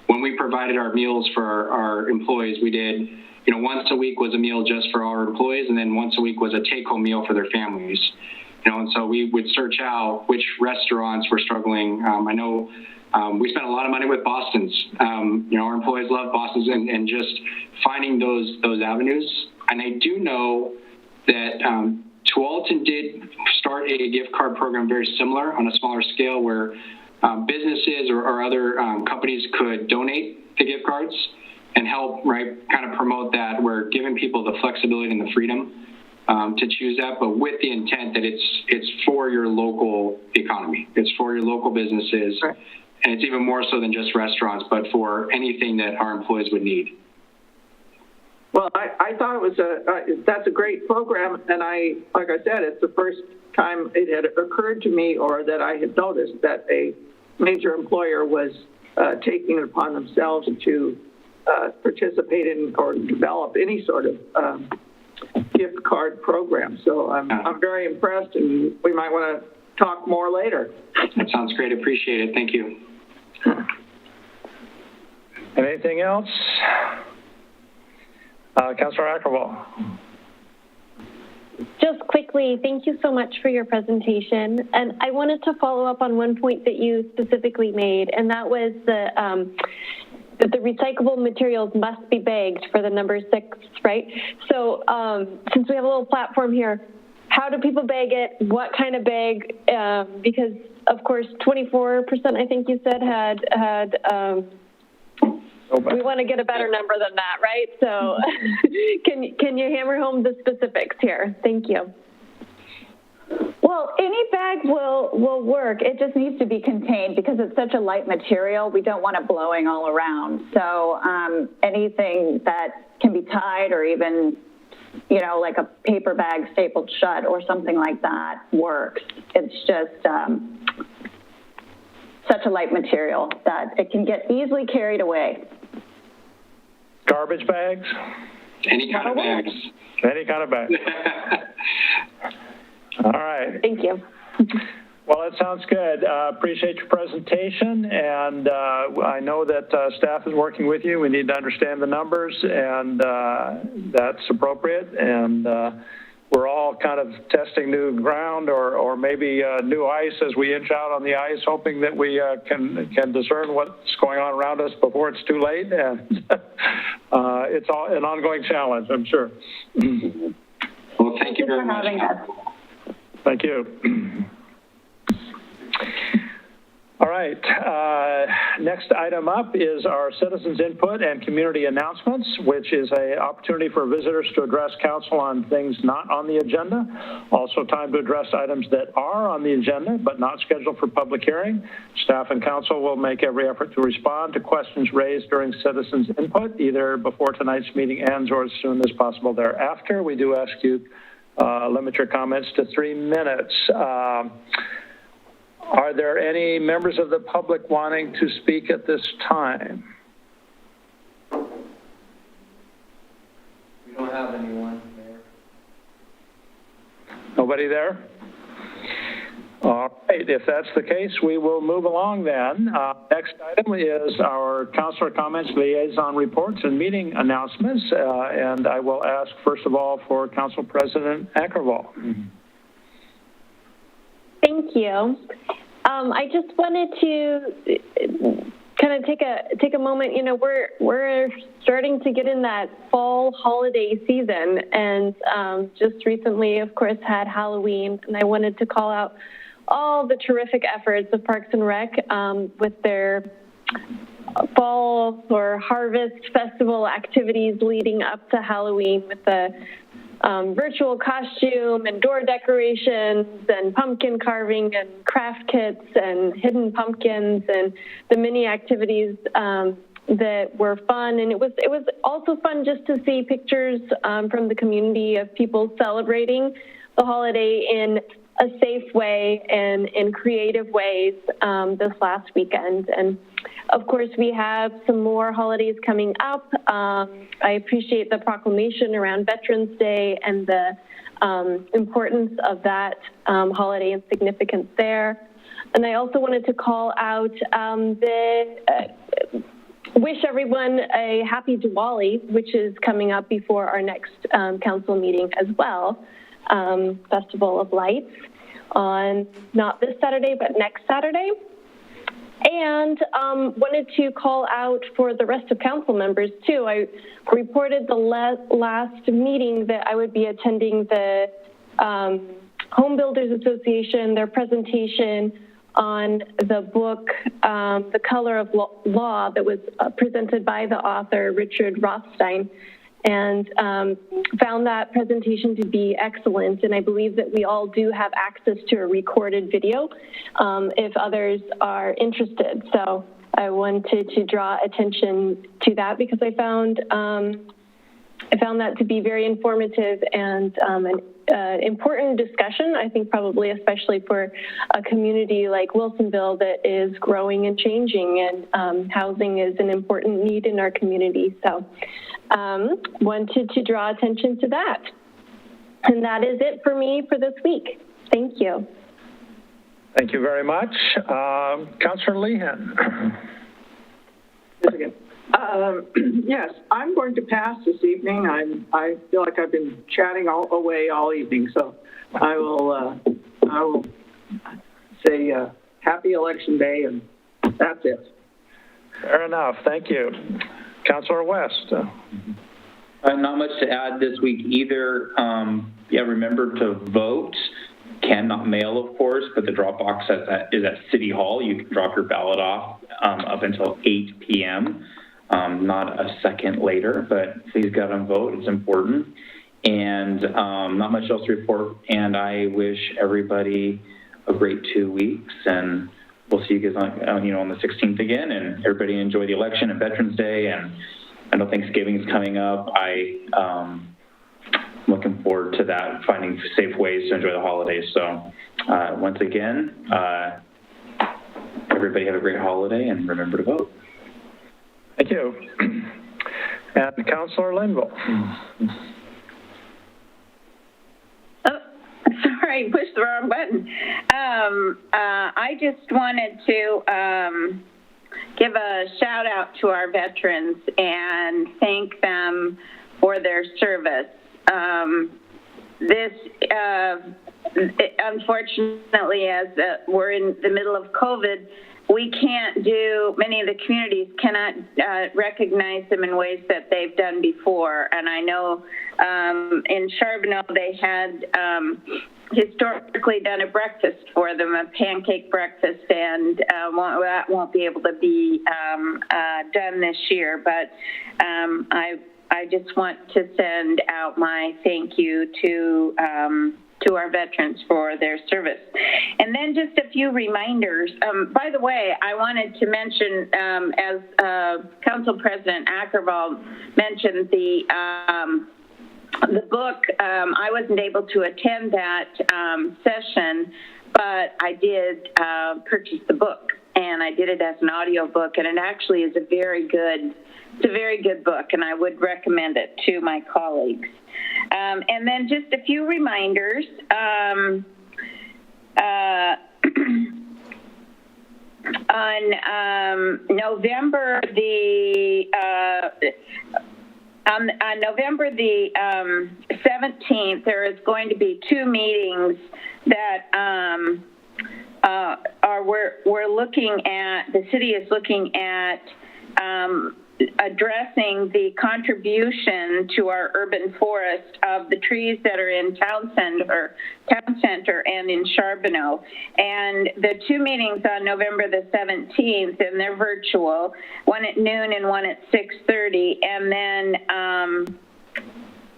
When we provided our meals for our employees, we did, once a week was a meal just for our employees, and then once a week was a take-home meal for their families. And so we would search out which restaurants were struggling. I know we spent a lot of money with Boston's. Our employees love Boston's, and just finding those avenues. And I do know that Tualatin did start a gift card program very similar on a smaller scale, where businesses or other companies could donate the gift cards and help kind of promote that. We're giving people the flexibility and the freedom to choose that, but with the intent that it's for your local economy. It's for your local businesses. Right. And it's even more so than just restaurants, but for anything that our employees would need. Well, I thought it was that's a great program, and like I said, it's the first time it had occurred to me, or that I had noticed, that a major employer was taking it upon themselves to participate in or develop any sort of gift card program. So I'm very impressed, and we might want to talk more later. That sounds great. Appreciate it. Thank you. Anything else? Councilor Ackervall. Just quickly, thank you so much for your presentation. And I wanted to follow up on one point that you specifically made, and that was that the recyclable materials must be bagged for the number 6, right? So since we have a little platform here, how do people bag it? What kind of bag? Because of course, 24%, I think you said, had we want to get a better number than that, right? So can you hammer home the specifics here? Thank you. Well, any bag will work. It just needs to be contained because it's such a light material. We don't want it blowing all around. So anything that can be tied, or even, like a paper bag stapled shut or something like that, works. It's just such a light material that it can get easily carried away. Garbage bags? Any kind of bags. Any kind of bags. All right. Thank you. Well, that sounds good. Appreciate your presentation, and I know that staff is working with you. We need to understand the numbers, and that's appropriate. And we're all kind of testing new ground, or maybe new ice as we inch out on the ice, hoping that we can discern what's going on around us before it's too late. And it's all an ongoing challenge, I'm sure. Well, thank you very much. Thank you. All right, next item up is our citizens input and community announcements, which is an opportunity for visitors to address council on things not on the agenda. Also time to address items that are on the agenda but not scheduled for public hearing. Staff and council will make every effort to respond to questions raised during citizens input, either before tonight's meeting ends or as soon as possible thereafter. We do ask you limit your comments to 3 minutes. Are there any members of the public wanting to speak at this time? We don't have anyone there. Nobody there? All right, if that's the case, we will move along then. Next item is our councilor comments, liaison reports, and meeting announcements. And I will ask, first of all, for Council President Ackervall. Thank you. I just wanted to kind of take a moment. You know, we're starting to get in that fall holiday season, and just recently, of course, had Halloween, and I wanted to call out all the terrific efforts of Parks and Rec with their fall or harvest festival activities leading up to Halloween with the virtual costume and door decorations and pumpkin carving and craft kits and hidden pumpkins and the mini activities that were fun. And it was also fun just to see pictures from the community of people celebrating the holiday in a safe way and in creative ways this last weekend. And of course, we have some more holidays coming up. I appreciate the proclamation around Veterans Day and the importance of that holiday and significance there. And I also wanted to call out wish everyone a happy Diwali, which is coming up before our next council meeting as well. Festival of Lights on not this Saturday, but next Saturday. And wanted to call out for the rest of council members too. I reported the last meeting that I would be attending the Home Builders Association, their presentation on the book, The Color of Law, that was presented by the author, Richard Rothstein, and found that presentation to be excellent. And I believe that we all do have access to a recorded video if others are interested. So I wanted to draw attention to that because I found that to be very informative and an important discussion, I think probably especially for a community like Wilsonville that is growing and changing, and housing is an important need in our community. So wanted to draw attention to that. And that is it for me for this week. Thank you. Thank you very much. Councilor Lehan. Yes, I'm going to pass this evening. I feel like I've been chatting away all evening, so I will say happy Election Day, and that's it. Fair enough. Thank you. Councilor West. Not much to add this week either. Remember to vote. Cannot mail, of course, but the drop box is at City Hall. You can drop your ballot off up until 8 p.m. Not a second later, but please go out and vote. It's important. And not much else to report. And I wish everybody a great 2 weeks. And we'll see you guys on the 16th again. And everybody enjoy the election and Veterans Day. And I know Thanksgiving is coming up. I'm looking forward to that, finding safe ways to enjoy the holidays. So once again, everybody have a great holiday and remember to vote. Thank you. And Councilor Linville. Oh, sorry, pushed the wrong button. I just wanted to give a shout out to our veterans and thank them for their service. Unfortunately, as we're in the middle of COVID, we can't do, many of the communities cannot recognize them in ways that they've done before. And I know in Charbonneau they had historically done a breakfast for them, a pancake breakfast, and that won't be able to be done this year. But I just want to send out my thank you to our veterans for their service. And then just a few reminders. By the way, I wanted to mention, as Council President Ackervall mentioned, the book, I wasn't able to attend that session, but I did purchase the book, and I did it as an audio book, and it actually is a very good book, and I would recommend it to my colleagues. And then just a few reminders. On November the 17th, there is going to be two meetings that we're looking at. The city is looking at addressing the contribution to our urban forest of the trees that are in town center and in Charbonneau. And the two meetings on November the 17th, and they're virtual, one at noon and one at 6:30. And then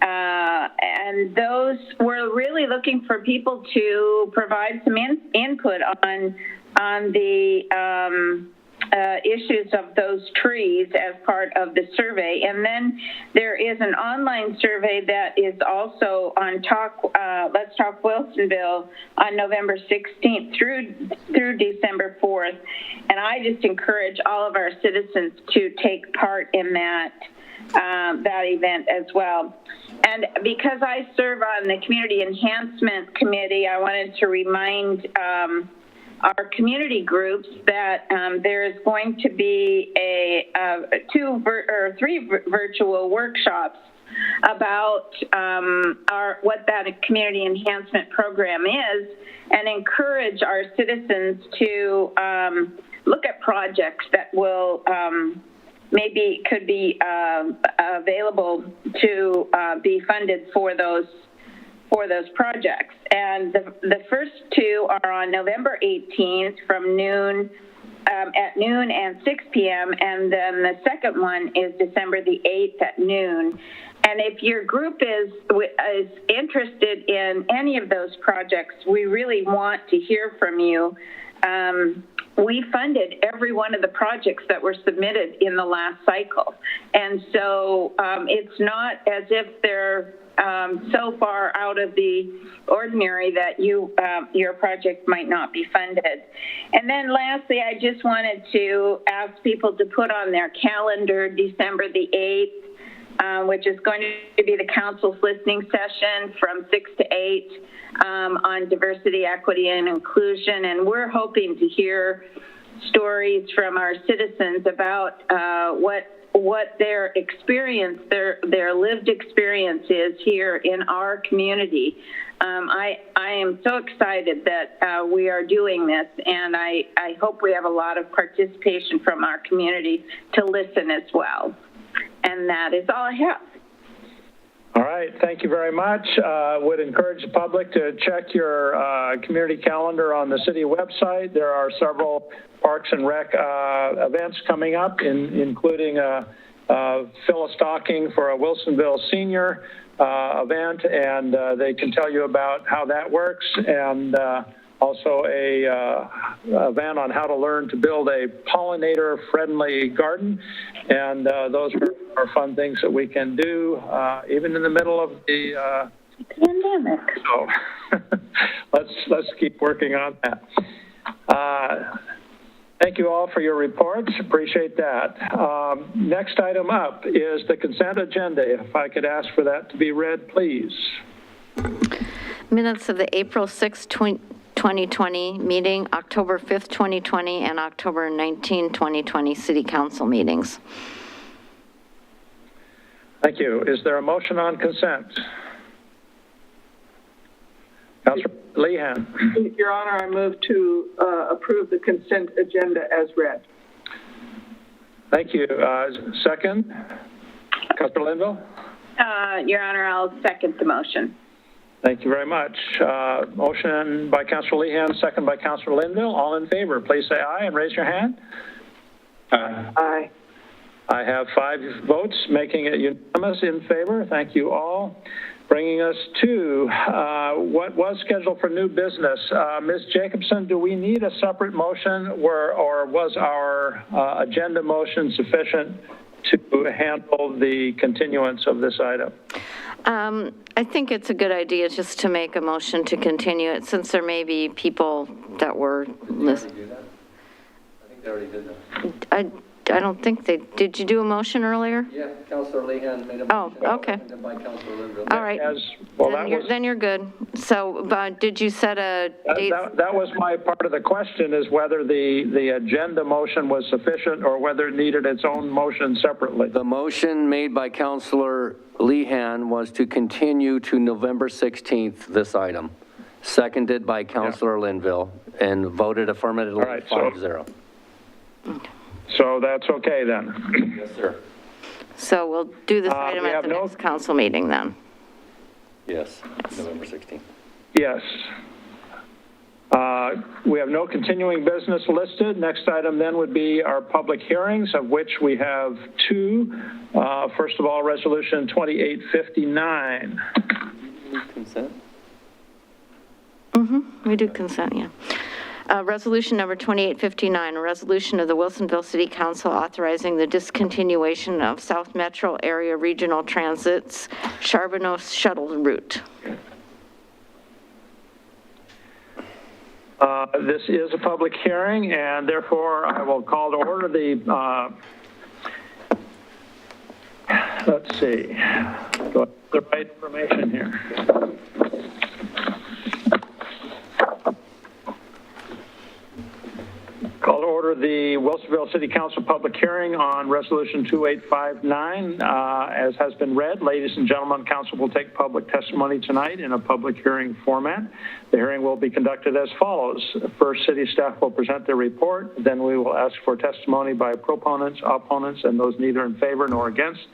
and those, we're really looking for people to provide some input on the issues of those trees as part of the survey. And then there is an online survey that is also on Let's Talk Wilsonville on November 16th through December 4th. And I just encourage all of our citizens to take part in that event as well. And because I serve on the Community Enhancement Committee, I wanted to remind our community groups that there is going to be three virtual workshops about what that community enhancement program is, and encourage our citizens to look at projects that will maybe could be available to be funded for those projects. And the first two are on November 18th from noon at noon and 6 p.m. And then the second one is December the 8th at noon. And if your group is interested in any of those projects, we really want to hear from you. We funded every one of the projects that were submitted in the last cycle. And so it's not as if they're so far out of the ordinary that your project might not be funded. And then lastly, I just wanted to ask people to put on their calendar December the 8th, which is going to be the council's listening session from 6 to 8 on diversity, equity, and inclusion. And we're hoping to hear stories from our citizens about what their experience, their lived experience is here in our community. I am so excited that we are doing this, and I hope we have a lot of participation from our community to listen as well. And that is all I have. All right, thank you very much. Would encourage the public to check your community calendar on the city website. There are several Parks and Rec events coming up, including fill a stocking for a Wilsonville senior event, and they can tell you about how that works, and also a event on how to learn to build a pollinator-friendly garden. And those are fun things that we can do even in the middle of the pandemic. So let's keep working on that. Thank you all for your reports. Appreciate that. Next item up is the consent agenda. If I could ask for that to be read, please. Minutes of the April 6, 2020 meeting, October 5th, 2020, and October 19, 2020 City Council meetings. Thank you. Is there a motion on consent? Councilor? Lehan. Your Honor, I move to approve the consent agenda as read. Thank you. Second, Councilor Linville? Your Honor, I'll second the motion. Thank you very much. Motion by Councilor Lehan, second by Councilor Linville. All in favor, please say aye and raise your hand. Aye. Aye. I have 5 votes, making it unanimous in favor. Thank you all. Bringing us to what was scheduled for new business. Ms. Jacobson, do we need a separate motion or was our agenda motion sufficient to handle the continuance of this item? I think it's a good idea just to make a motion to continue it, since there may be people that were listening. I think they already did that. I don't think they, did you do a motion earlier? Yeah, Councilor Lehan made a motion. Oh, okay. Seconded by Councilor Linville. All right. Then you're good. So, did you set a date? That was my part of the question, is whether the agenda motion was sufficient or whether it needed its own motion separately. The motion made by Councilor Lehan was to continue to November 16th, this item. Seconded by Councilor Linville and voted affirmatively 5-0. So that's okay then. Yes, sir. So we'll do this item at the next council meeting then. Yes, November 16th. Yes. We have no continuing business listed. Next item then would be our public hearings, of which we have 2. First of all, Resolution 2859. Consent? We do consent, yeah. Resolution number 2859, a resolution of the Wilsonville City Council authorizing the discontinuation of South Metro Area Regional Transit's Charbonneau Shuttle route. This is a public hearing, and therefore I will call to order the, let's see, do I have the right information here? Call to order the Wilsonville City Council public hearing on Resolution 2859. As has been read, ladies and gentlemen, council will take public testimony tonight in a public hearing format. The hearing will be conducted as follows. First, city staff will present their report. Then we will ask for testimony by proponents, opponents, and those neither in favor nor against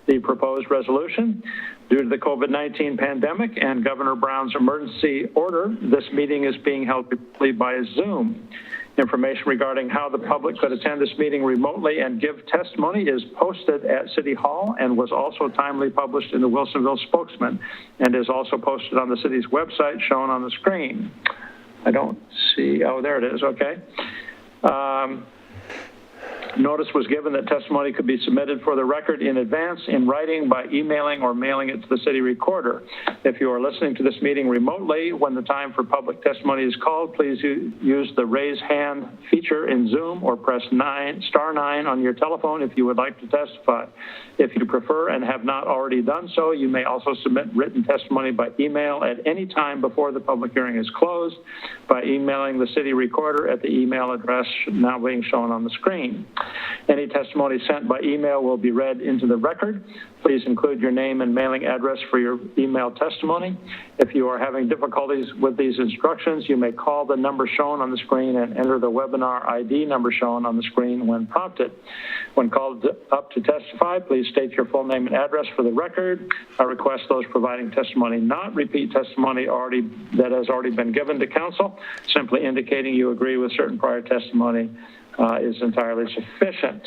the proposed resolution. Due to the COVID-19 pandemic and Governor Brown's emergency order, this meeting is being held by Zoom. Information regarding how the public could attend this meeting remotely and give testimony is posted at City Hall and was also timely published in the Wilsonville Spokesman and is also posted on the city's website shown on the screen. I don't see, oh, there it is, okay. Notice was given that testimony could be submitted for the record in advance in writing by emailing or mailing it to the city recorder. If you are listening to this meeting remotely, when the time for public testimony is called, please use the raise hand feature in Zoom or press *9 on your telephone if you would like to testify. If you prefer and have not already done so, you may also submit written testimony by email at any time before the public hearing is closed by emailing the city recorder at the email address now being shown on the screen. Any testimony sent by email will be read into the record. Please include your name and mailing address for your email testimony. If you are having difficulties with these instructions, you may call the number shown on the screen and enter the webinar ID number shown on the screen when prompted. When called up to testify, please state your full name and address for the record. I request those providing testimony not repeat testimony that has already been given to council. Simply indicating you agree with certain prior testimony is entirely sufficient.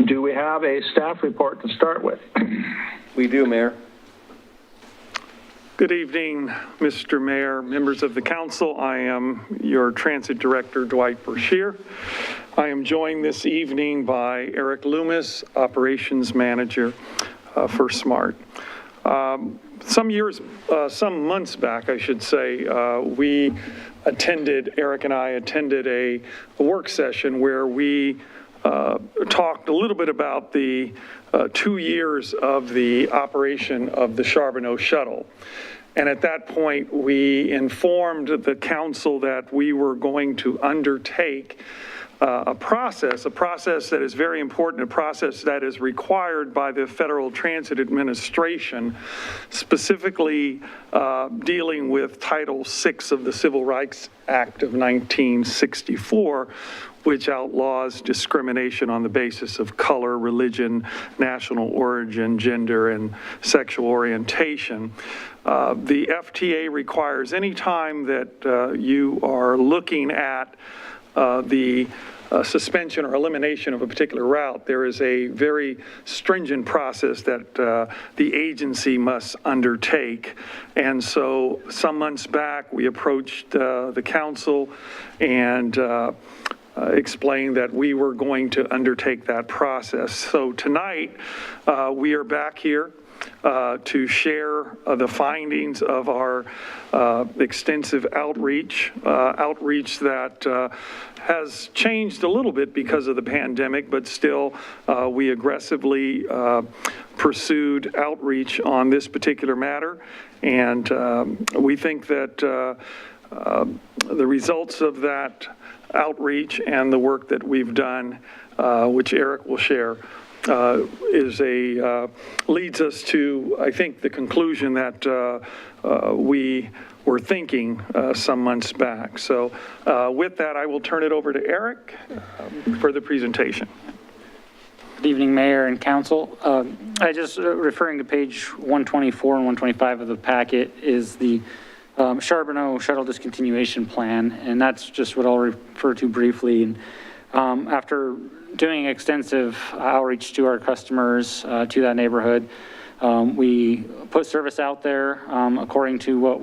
Do we have a staff report to start with? We do, Mayor. Good evening, Mr. Mayor, members of the council. I am your transit director, Dwight Brashear. I am joined this evening by Eric Loomis, operations manager for SMART. Some months back, I should say, Eric and I attended a work session where we talked a little bit about the 2 years of the operation of the Charbonneau Shuttle. And at that point, we informed the council that we were going to undertake a process that is very important, a process that is required by the Federal Transit Administration, specifically dealing with Title VI of the Civil Rights Act of 1964, which outlaws discrimination on the basis of color, religion, national origin, gender, and sexual orientation. The FTA requires any time that you are looking at the suspension or elimination of a particular route, there is a very stringent process that the agency must undertake. And so some months back, we approached the council and explained that we were going to undertake that process. So tonight, we are back here to share the findings of our extensive outreach that has changed a little bit because of the pandemic, but still we aggressively pursued outreach on this particular matter. And we think that the results of that outreach and the work that we've done, which Eric will share, leads us to, I think, the conclusion that we were thinking some months back. So with that, I will turn it over to Eric for the presentation. Good evening, Mayor and Council. I just referring to page 124 and 125 of the packet is the Charbonneau Shuttle Discontinuation Plan, and that's just what I'll refer to briefly. And after doing extensive outreach to our customers, to that neighborhood, we put service out there according to what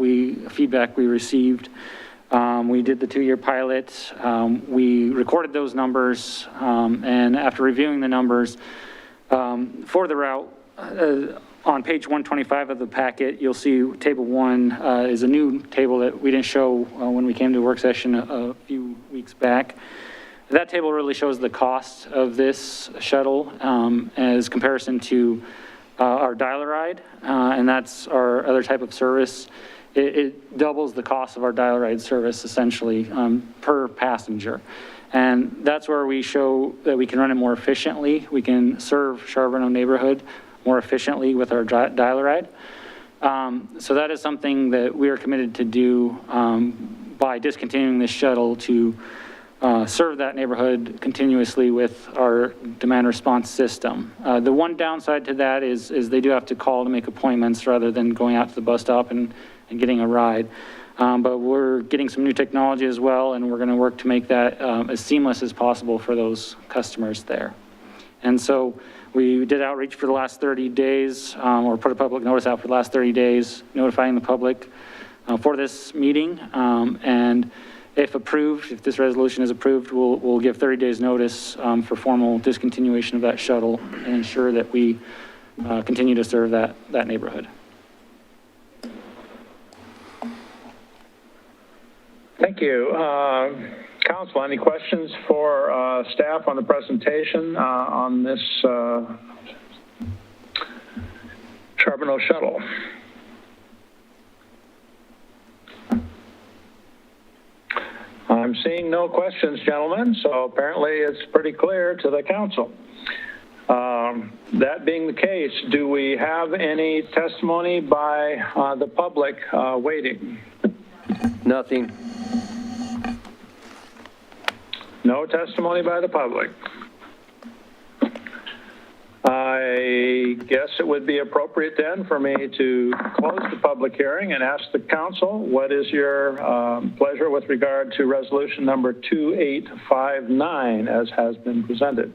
feedback we received. We did the 2-year pilot. We recorded those numbers, and after reviewing the numbers for the route, on page 125 of the packet, you'll see table 1 is a new table that we didn't show when we came to a work session a few weeks back. That table really shows the cost of this shuttle as comparison to our dial-a-ride, and that's our other type of service. It doubles the cost of our dial-a-ride service essentially per passenger. And that's where we show that we can run it more efficiently. We can serve Charbonneau neighborhood more efficiently with our dial-a-ride. So that is something that we are committed to do by discontinuing this shuttle to serve that neighborhood continuously with our demand response system. The one downside to that is they do have to call to make appointments rather than going out to the bus stop and getting a ride. But we're getting some new technology as well, and we're going to work to make that as seamless as possible for those customers there. And so we did outreach for the last 30 days, or put a public notice out for the last 30 days, notifying the public for this meeting. And if approved, if this resolution is approved, we'll give 30 days notice for formal discontinuation of that shuttle and ensure that we continue to serve that neighborhood. Thank you. Council, any questions for staff on the presentation on this Charbonneau shuttle? I'm seeing no questions, gentlemen, so apparently it's pretty clear to the council. That being the case, do we have any testimony by the public waiting? Nothing. No testimony by the public. I guess it would be appropriate then for me to close the public hearing and ask the council, what is your pleasure with regard to resolution number 2859 as has been presented?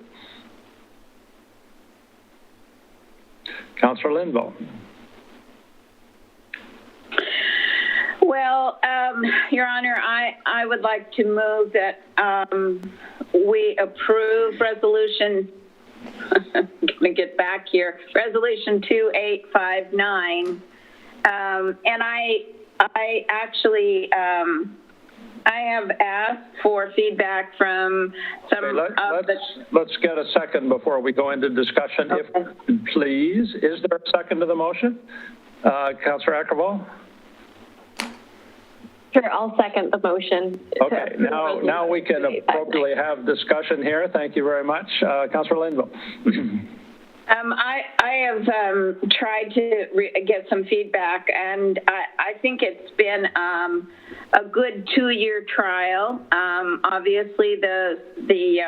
Councilor Linville. Well, Your Honor, I would like to move that we approve resolution, I'm going to get back here, resolution 2859. And I actually, I have asked for feedback from some of the... Let's get a second before we go into discussion, okay. If please. Is there a second to the motion? Councilor Ackervall? Sure, I'll second the motion. Okay, now we can appropriately have discussion here. Thank you very much. Councilor Linville. I have tried to get some feedback, and I think it's been a good 2-year trial. Obviously, the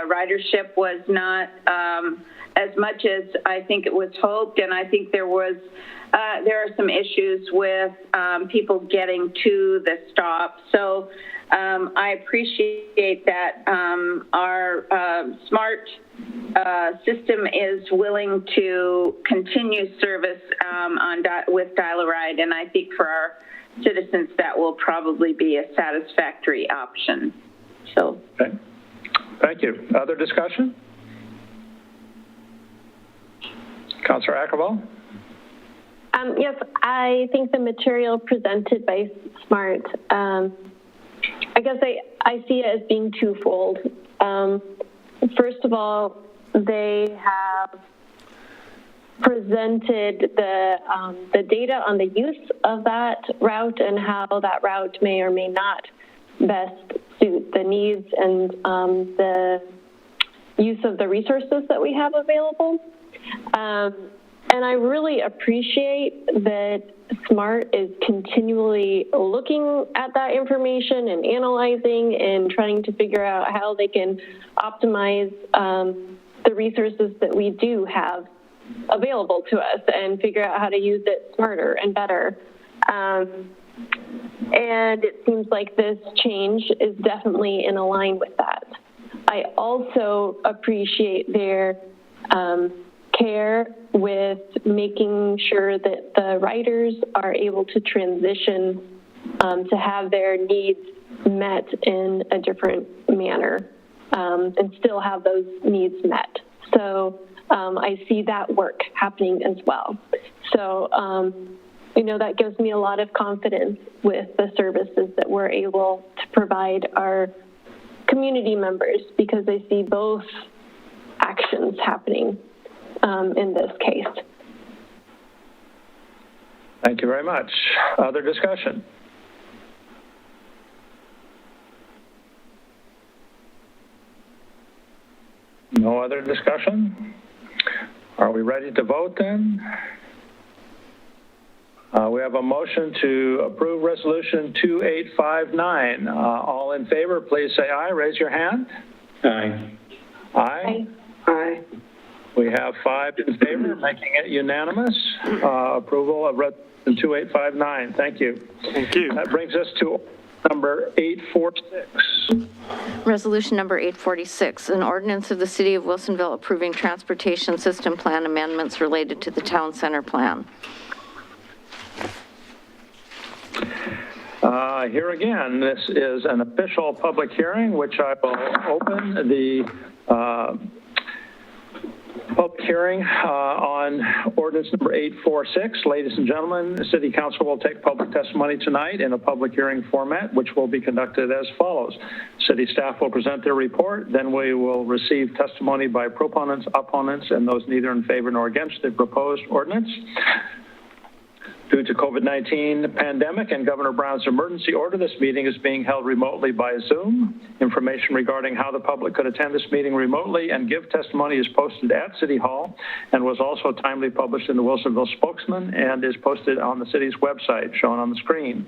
ridership was not as much as I think it was hoped, and I think there are some issues with people getting to the stop. So I appreciate that our SMART system is willing to continue service with Dial-A-Ride, and I think for our citizens that will probably be a satisfactory option. So, okay. Thank you. Other discussion? Councilor Akkervall? Yes, I think the material presented by SMART, I guess I see it as being twofold. First of all, they have presented the data on the use of that route and how that route may or may not best suit the needs and the use of the resources that we have available. And I really appreciate that SMART is continually looking at that information and analyzing and trying to figure out how they can optimize the resources that we do have available to us and figure out how to use it smarter and better. And it seems like this change is definitely in line with that. I also appreciate their care with making sure that the riders are able to transition to have their needs met in a different manner and still have those needs met. So I see that work happening as well. So, that gives me a lot of confidence with the services that we're able to provide our community members because I see both actions happening in this case. Thank you very much. Other discussion? No other discussion? Are we ready to vote then? We have a motion to approve Resolution 2859. All in favor, please say aye. Raise your hand. Aye. Aye. Aye. We have 5 in favor, making it unanimous. Approval of Resolution 2859. Thank you. Thank you. That brings us to number 846. Resolution number 846, an ordinance of the City of Wilsonville approving transportation system plan amendments related to the town center plan. Here again, this is an official public hearing, which I will open the public hearing on ordinance number 846. Ladies and gentlemen, the City Council will take public testimony tonight in a public hearing format, which will be conducted as follows. City staff will present their report, then we will receive testimony by proponents, opponents, and those neither in favor nor against the proposed ordinance. Due to COVID-19 pandemic and Governor Brown's emergency order, this meeting is being held remotely by Zoom. Information regarding how the public could attend this meeting remotely and give testimony is posted at City Hall and was also timely published in the Wilsonville Spokesman and is posted on the city's website shown on the screen.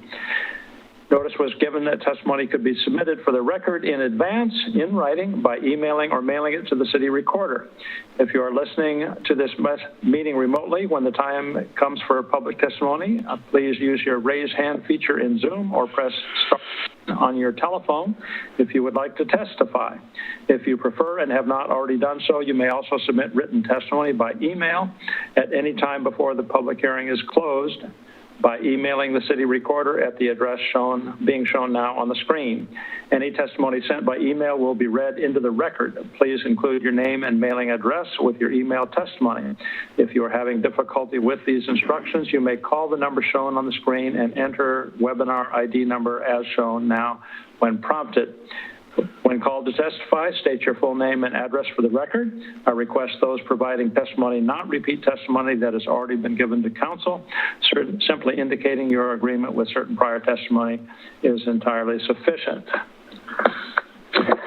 Notice was given that testimony could be submitted for the record in advance in writing by emailing or mailing it to the city recorder. If you are listening to this meeting remotely, when the time comes for public testimony, please use your raise hand feature in Zoom or press star on your telephone if you would like to testify. If you prefer and have not already done so, you may also submit written testimony by email at any time before the public hearing is closed by emailing the city recorder at the address being shown now on the screen. Any testimony sent by email will be read into the record. Please include your name and mailing address with your email testimony. If you are having difficulty with these instructions, you may call the number shown on the screen and enter webinar ID number as shown now when prompted. When called called to testify, state your full name and address for the record. I request those providing testimony not repeat testimony that has already been given to council. Simply indicating your agreement with certain prior testimony is entirely sufficient. Thank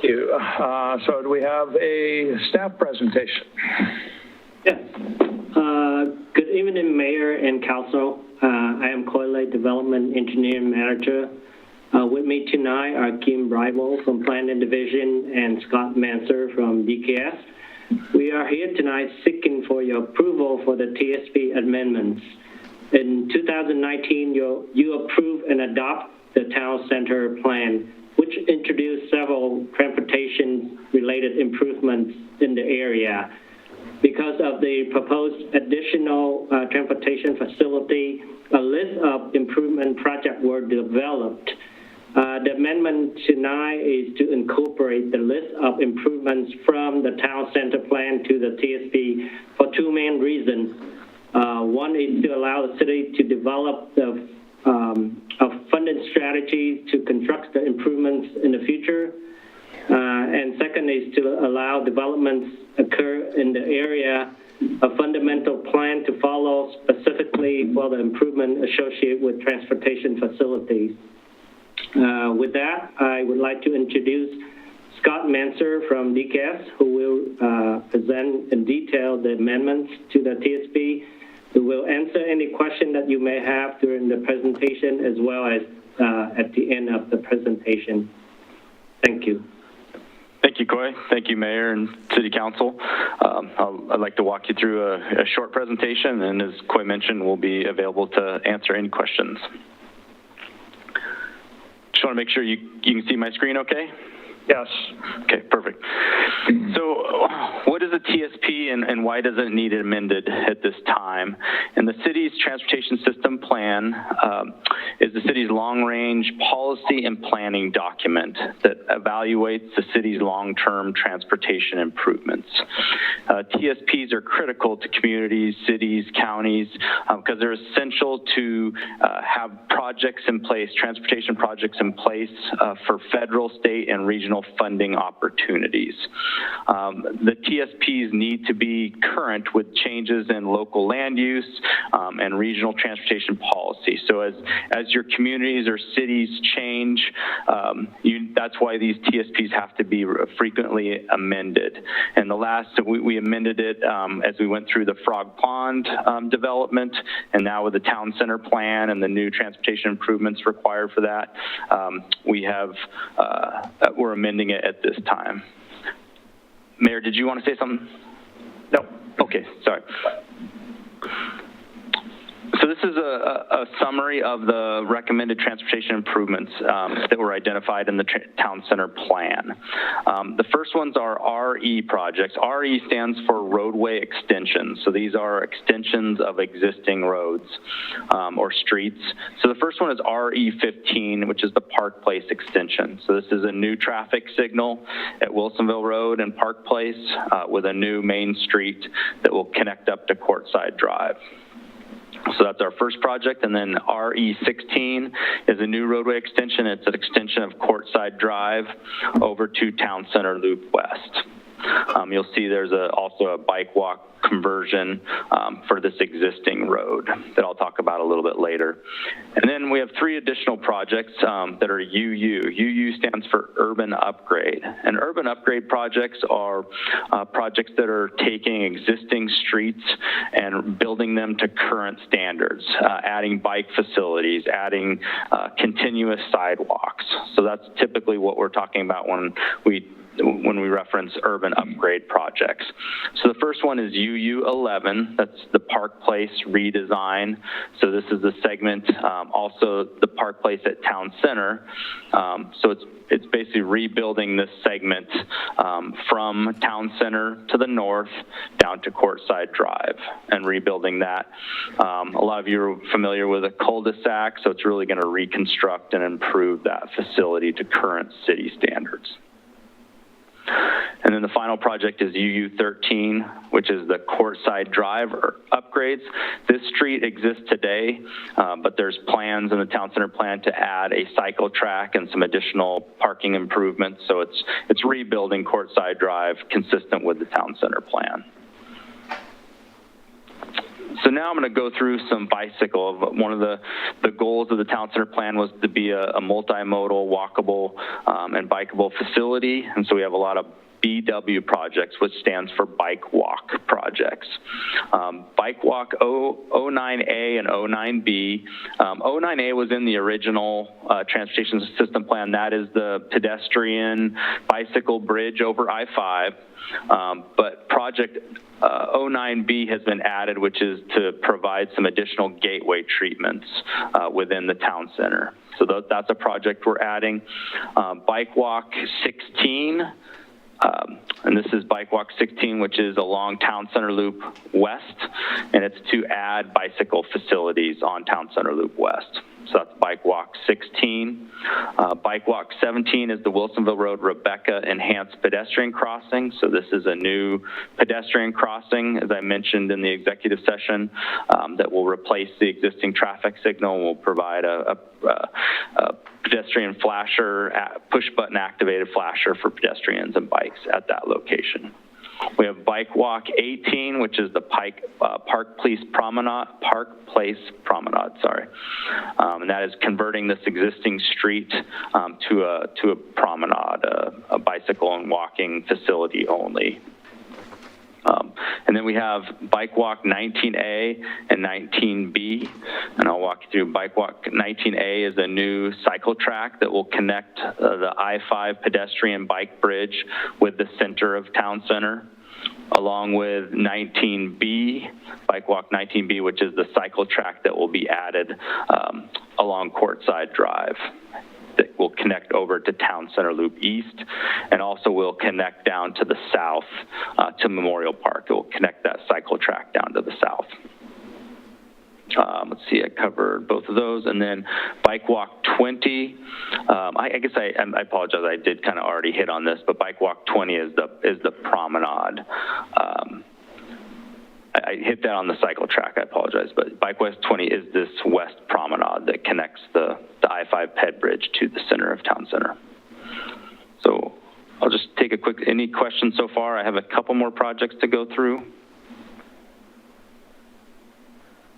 you. So do we have a staff presentation? Yeah. Good evening, Mayor and Council. I am Coyle, Development Engineering Manager. With me tonight are Kim Brivel from Planning Division and Scott Manser from DKS. We are here tonight seeking for your approval for the Tsp Amendments. In 2019, you approved and adopt the Town Center Plan, which introduced several transportation-related improvements in the area. Because of the proposed additional transportation facility, a list of improvement projects were developed. The amendment tonight is to incorporate the list of improvements from the Town Center Plan to the TSP for two main reasons. One is to allow the city to develop a funding strategy to construct the improvements in the future. And second is to allow developments occur in the area, a fundamental plan to follow specifically for the improvement associated with transportation facilities. With that, I would like to introduce Scott Manser from DKS, who will present in detail the amendments to the TSP, who will answer any question that you may have during the presentation as well as at the end of the presentation. Thank you. Thank you, Coy. Thank you, Mayor and City Council. I'd like to walk you through a short presentation, and as Coy mentioned, we'll be available to answer any questions. Just want to make sure you can see my screen okay? Yes. Okay, perfect. So what is a TSP and why does it need amended at this time? And the city's transportation system plan is the city's long-range policy and planning document that evaluates the city's long-term transportation improvements. TSPs are critical to communities, cities, counties, because they're essential to have projects in place, transportation projects in place for federal, state, and regional funding opportunities. The TSPs need to be current with changes in local land use and regional transportation policy. So as your communities or cities change, that's why these TSPs have to be frequently amended. And the last, we amended it as we went through the Frog Pond development, and now with the Town Center Plan and the new transportation improvements required for that, we're amending it at this time. Mayor, did you want to say something? No. Okay, sorry. So this is a summary of the recommended transportation improvements that were identified in the Town Center Plan. The first ones are RE projects. RE stands for roadway extensions. So these are extensions of existing roads or streets. So the first one is RE15, which is the Park Place extension. So this is a new traffic signal at Wilsonville Road and Park Place with a new main street that will connect up to Courtside Drive. So that's our first project. And then RE16 is a new roadway extension. It's an extension of Courtside Drive over to Town Center Loop West. You'll see there's also a bike walk conversion for this existing road that I'll talk about a little bit later. And then we have three additional projects that are UU. UU stands for Urban Upgrade. And urban upgrade projects are projects that are taking existing streets and building them to current standards, adding bike facilities, adding continuous sidewalks. So that's typically what we're talking about when we reference urban upgrade projects. So the first one is UU11, that's the Park Place redesign. So this is the segment, also the Park Place at Town Center. So it's basically rebuilding this segment from Town Center to the north down to Courtside Drive and rebuilding that. A lot of you are familiar with a cul-de-sac, so it's really going to reconstruct and improve that facility to current city standards. And then the final project is UU13, which is the Courtside Drive upgrades. This street exists today, but there's plans in the town center plan to add a cycle track and some additional parking improvements. So it's rebuilding Courtside Drive consistent with the town center plan. So now I'm going to go through some bicycle. One of the goals of the town center plan was to be a multimodal, walkable, and bikeable facility. And so we have a lot of BW projects, which stands for bike walk projects. Bike walk 09A and 09B. 09A was in the original transportation system plan. That is the pedestrian bicycle bridge over I-5. But project 09B has been added, which is to provide some additional gateway treatments within the town center. So that's a project we're adding. Bike walk 16. And this is Bike Walk 16, which is along Town Center Loop West, and it's to add bicycle facilities on Town Center Loop West. So that's Bike Walk 16. Bike Walk 17 is the Wilsonville Road Rebecca Enhanced Pedestrian Crossing. So this is a new pedestrian crossing, as I mentioned in the executive session, that will replace the existing traffic signal and will provide a pedestrian flasher, push-button activated flasher for pedestrians and bikes at that location. We have Bike Walk 18, which is the Park Place Promenade, and that is converting this existing street to a promenade, a bicycle and walking facility only. And then we have Bike Walk 19A and 19B, and I'll walk you through. Bike Walk 19A is a new cycle track that will connect the I-5 pedestrian bike bridge with the center of Town Center, along with 19B, Bike Walk 19B, which is the cycle track that will be added along Courtside Drive. That will connect over to Town Center Loop East, and also will connect down to the south to Memorial Park. It will connect that cycle track down to the south. Let's see, I covered both of those. And then Bike Walk 20, I guess I apologize, I did kind of already hit on this, but Bike Walk 20 is the promenade. I hit that on the cycle track, I apologize, but Bike West 20 is this west promenade that connects the I-5 ped bridge to the center of Town Center. So I'll just take a quick, any questions so far? I have a couple more projects to go through.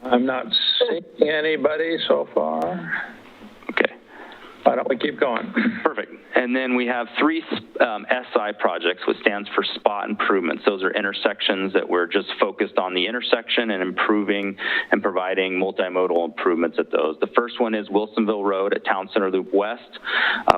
I'm not seeing anybody so far. Okay. Why don't we keep going? Perfect. And then we have three SI projects, which stands for spot improvements. Those are intersections that we're just focused on the intersection and improving and providing multimodal improvements at those. The first one is Wilsonville Road at Town Center Loop West.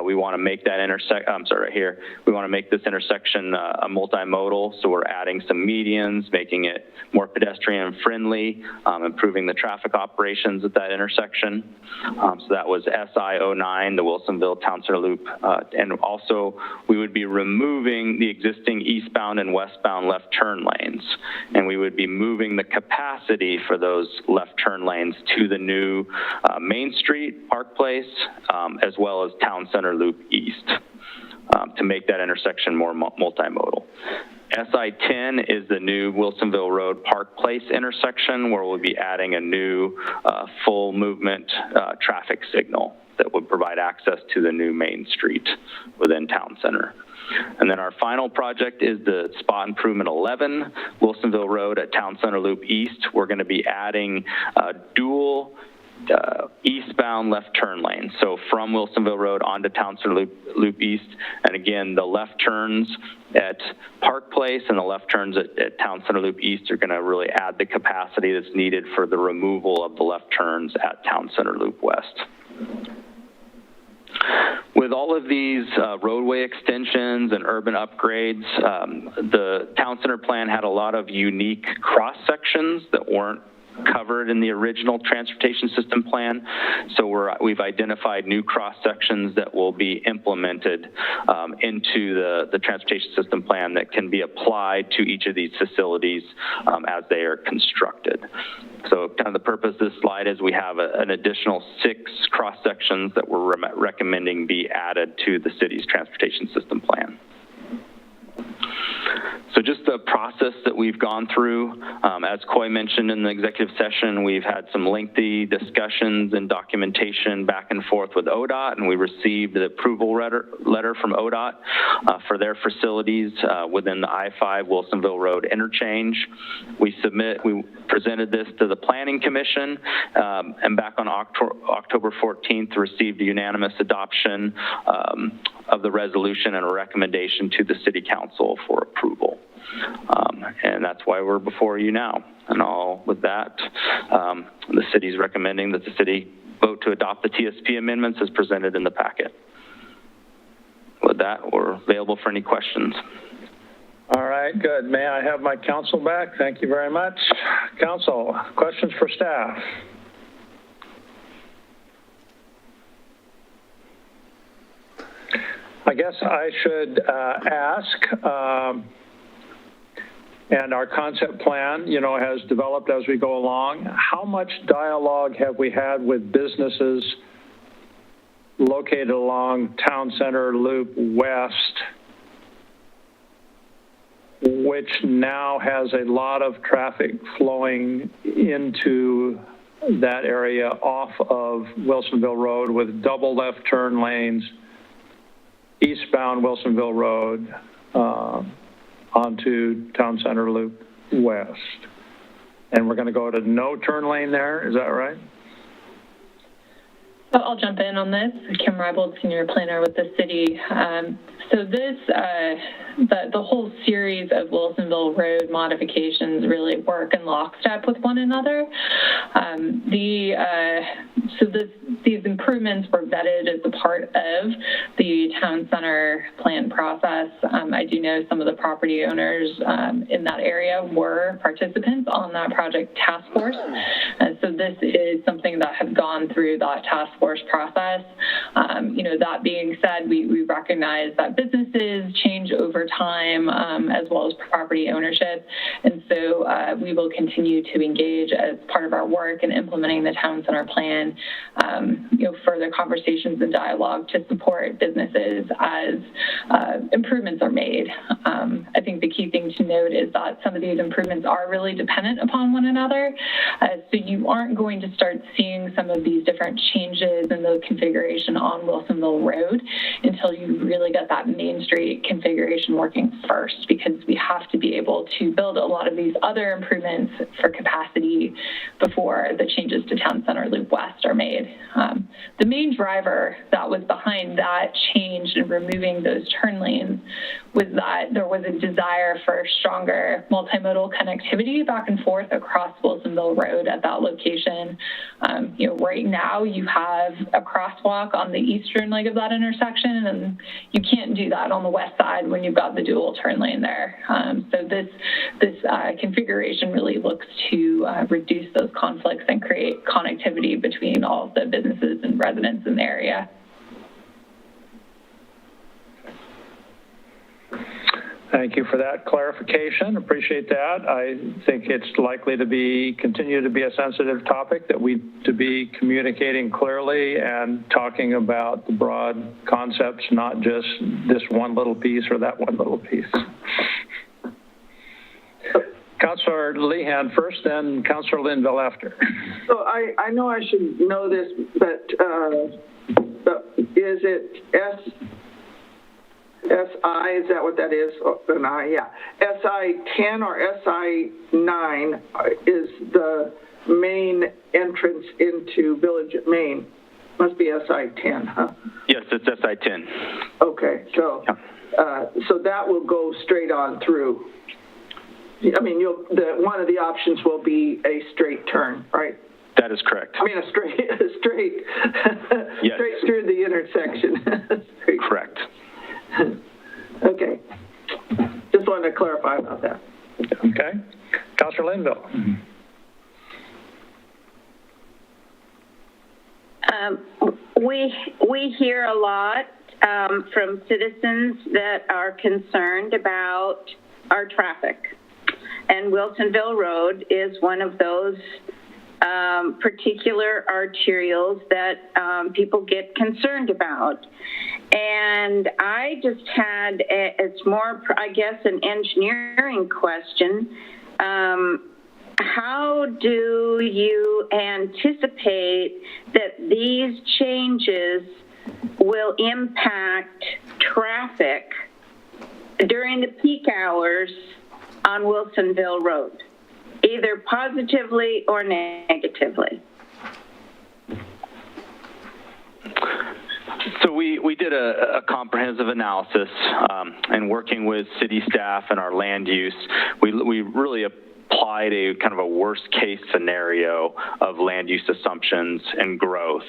We want to make that right here. We want to make this intersection a multimodal, so we're adding some medians, making it more pedestrian friendly, improving the traffic operations at that intersection. So that was SI 09, the Wilsonville Town Center Loop. And also, we would be removing the existing eastbound and westbound left turn lanes. And we would be moving the capacity for those left turn lanes to the new Main Street, Park Place, as well as Town Center Loop East to make that intersection more multimodal. SI-10 is the new Wilsonville Road Park Place intersection, where we'll be adding a new full movement traffic signal that would provide access to the new Main Street within Town Center. And then our final project is the spot improvement 11, Wilsonville Road at Town Center Loop East. We're going to be adding dual eastbound left turn lanes. So from Wilsonville Road onto Town Center Loop East. And again, the left turns at Park Place and the left turns at Town Center Loop East are going to really add the capacity that's needed for the removal of the left turns at Town Center Loop West. With all of these roadway extensions and urban upgrades, the Town Center plan had a lot of unique cross sections that weren't covered in the original transportation system plan. So we've identified new cross sections that will be implemented into the transportation system plan that can be applied to each of these facilities as they are constructed. So kind of the purpose of this slide is we have an additional 6 cross sections that we're recommending be added to the city's transportation system plan. process that we've gone through. As Coy mentioned in the executive session, we've had some lengthy discussions and documentation back and forth with ODOT, and we received the approval letter from ODOT for their facilities within the I-5 Wilsonville Road interchange. We presented this to the Planning Commission, and back on October 14th received a unanimous adoption of the resolution and a recommendation to the City Council for approval. And that's why we're before you now. And with that, the city's recommending that the city vote to adopt the TSP amendments as presented in the packet. With that, we're available for any questions. All right, good. May I have my counsel back? Thank you very much. Counsel, questions for staff? I guess I should ask, and our concept plan, has developed as we go along. How much dialogue have we had with businesses located along Town Center Loop West, which now has a lot of traffic flowing into that area off of Wilsonville Road with double left turn lanes, eastbound Wilsonville Road onto Town Center Loop West. And we're going to go to no turn lane there, is that right? I'll jump in on this. Kim Reibold, Senior Planner with the city. So this, the whole series of Wilsonville Road modifications really work in lockstep with one another. These improvements were vetted as a part of the town center plan process. I do know some of the property owners in that area were participants on that project task force. So this is something that has gone through that task force process. That being said, we recognize that businesses change over time as well as property ownership. And so we will continue to engage as part of our work in implementing the town center plan, further conversations and dialogue to support businesses as improvements are made. I think the key thing to note is that some of these improvements are really dependent upon one another. So you aren't going to start seeing some of these different changes in the configuration on Wilsonville Road until you really get that Main Street configuration working first, because we have to be able to build a lot of these other improvements for capacity before the changes to Town Center Loop West are made. The main driver that was behind that change in removing those turn lanes was that there was a desire for stronger multimodal connectivity back and forth across Wilsonville Road at that location. Right now you have a crosswalk on the eastern leg of that intersection, and you can't do that on the west side when you've got the dual turn lane there. So this configuration really looks to reduce those conflicts and create connectivity between all of the businesses and residents in the area. Thank you for that clarification. Appreciate that. I think it's likely to continue to be a sensitive topic that we to be communicating clearly and talking about the broad concepts, not just this one little piece or that one little piece. Councilor Lehan first, then Councilor Linville after. So I know I should know this, but is it SI, is that what that is? Oh, yeah. SI-10 or SI-9 is the main entrance into Village at Main. Must be SI-10, huh? Yes, it's SI-10. Okay, so so that will go straight on through. I mean, one of the options will be a straight turn, right? That is correct. I mean, a straight yes. Straight through the intersection. Correct. Okay. Just wanted to clarify about that. Okay. Councilor Linville. We hear a lot from citizens that are concerned about our traffic. And Wilsonville Road is one of those particular arterials that people get concerned about. And I just had, it's more, I guess, an engineering question. How do you anticipate that these changes will impact traffic during the peak hours on Wilsonville Road, either positively or negatively? So we did a comprehensive analysis, and working with city staff and our land use, we really applied a kind of a worst case scenario of land use assumptions and growth.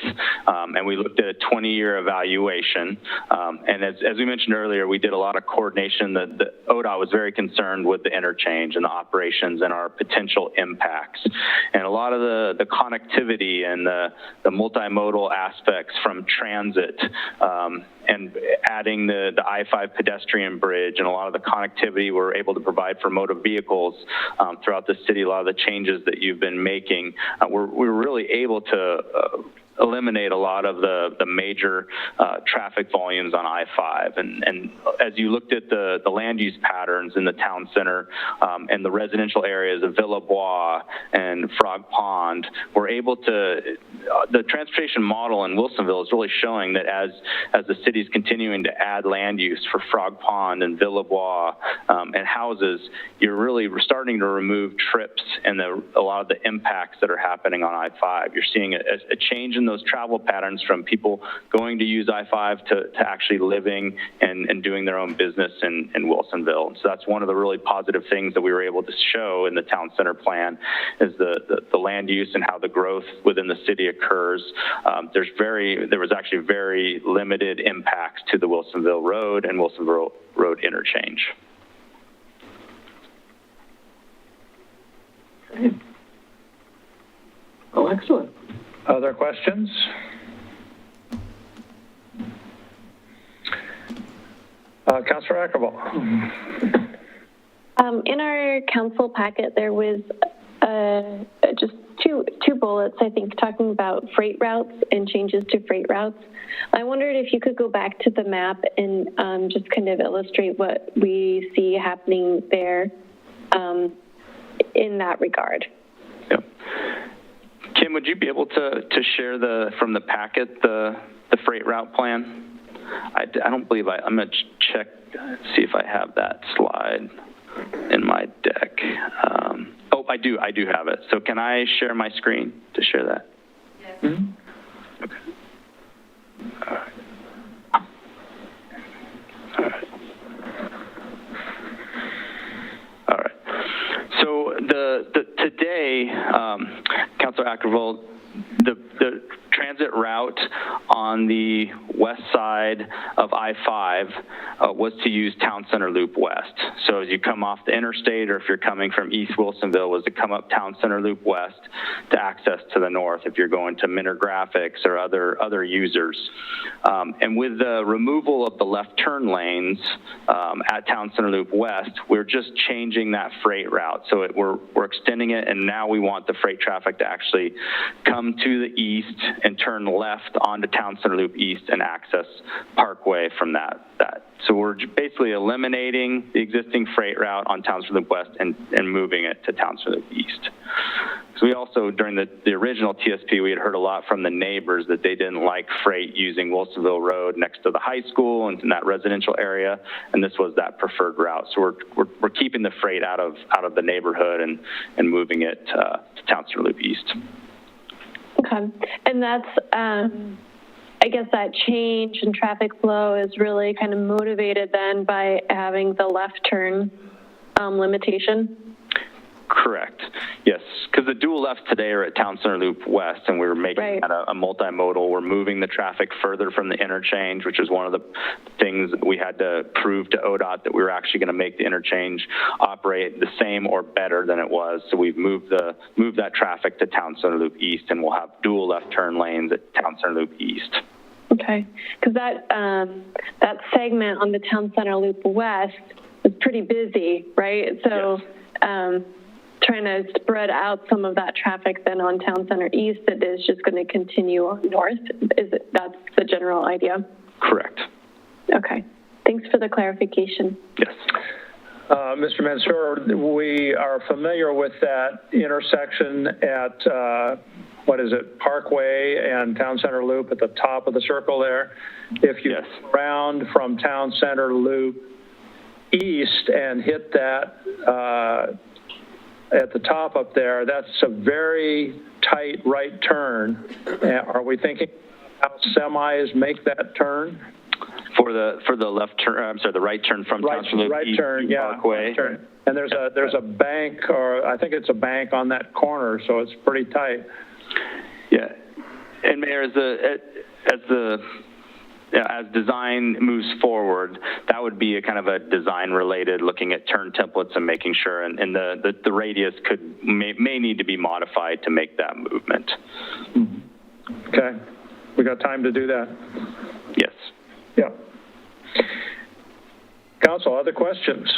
And we looked at a 20-year evaluation. And as we mentioned earlier, we did a lot of coordination. The ODOT was very concerned with the interchange and the operations and our potential impacts. And a lot of the connectivity and the multimodal aspects from transit, and adding the I-5 pedestrian bridge and a lot of the connectivity we're able to provide for motor vehicles throughout the city, a lot of the changes that you've been making, we're really able to eliminate a lot of the major traffic volumes on I-5. And as you looked at the land use patterns in the town center and the residential areas of Villa Bois and Frog Pond, we're able to, the transportation model in Wilsonville is really showing that as the city's continuing to add land use for Frog Pond and Villa Bois and houses, you're really starting to remove trips and a lot of the impacts that are happening on I-5. You're seeing a change in those travel patterns from people going to use I-5 to actually living and doing their own business in Wilsonville. And so that's one of the really positive things that we were able to show in the town center plan is the land use and how the growth within the city occurs. There was actually very limited impacts to the Wilsonville Road and Wilsonville Road interchange. Okay. Oh, excellent. Other questions? Councilor Ackervall. In our council packet, there was just two bullets, I think, talking about freight routes and changes to freight routes. I wondered if you could go back to the map and just kind of illustrate what we see happening there in that regard. Yep. Kim, would you be able to share from the packet the freight route plan? I don't believe I'm going to check, see if I have that slide in my deck. Oh, I do have it. So can I share my screen to share that? Yes. Mm-hmm. Okay. All right. All right. All right. So today, Councilor Ackervall, the transit route on the west side of I-5 was to use Town Center Loop West. So as you come off the interstate, or if you're coming from East Wilsonville, was to come up Town Center Loop West to access to the north if you're going to Minter Graphics or other users. And with the removal of the left turn lanes at Town Center Loop West, we're just changing that freight route. So we're extending it, and now we want the freight traffic to actually come to the east and turn left onto Town Center Loop East and access Parkway from that. So we're basically eliminating the existing freight route on Town Center Loop West and moving it to Town Center Loop East. So we also, during the original TSP, we had heard a lot from the neighbors that they didn't like freight using Wilsonville Road next to the high school and in that residential area, and this was that preferred route. So we're keeping the freight out of the neighborhood and moving it to Town Center Loop East. Okay, and that's, I guess that change in traffic flow is really kind of motivated then by having the left turn limitation? Correct. Yes, because the dual lefts today are at Town Center Loop West, and we're making that a multimodal. We're moving the traffic further from the interchange, which is one of the things that we had to prove to ODOT that we were actually going to make the interchange operate the same or better than it was. So we've moved that traffic to Town Center Loop East, and we'll have dual left turn lanes at Town Center Loop East. Okay, because that segment on the Town Center Loop West is pretty busy, right? So. Yes. trying to spread out some of that traffic then on Town Center East that is just going to continue on north. That's the general idea? Correct. Okay. Thanks for the clarification. Yes. Mr. Mansour, we are familiar with that intersection at, what is it, Parkway and Town Center Loop at the top of the circle there. If you round from Town Center Loop east and hit that at the top up there, that's a very tight right turn. Are we thinking how semis make that turn? For the left turn, I'm sorry, the right turn from Town Center Loop right east turn, yeah, Parkway. Right turn. And there's a bank, or I think it's a bank on that corner, so it's pretty tight. Yeah, and Mayor, as design moves forward, that would be a kind of a design related, looking at turn templates and making sure, and the radius may need to be modified to make that movement. Okay, we got time to do that. Yes. Yeah. Council, other questions?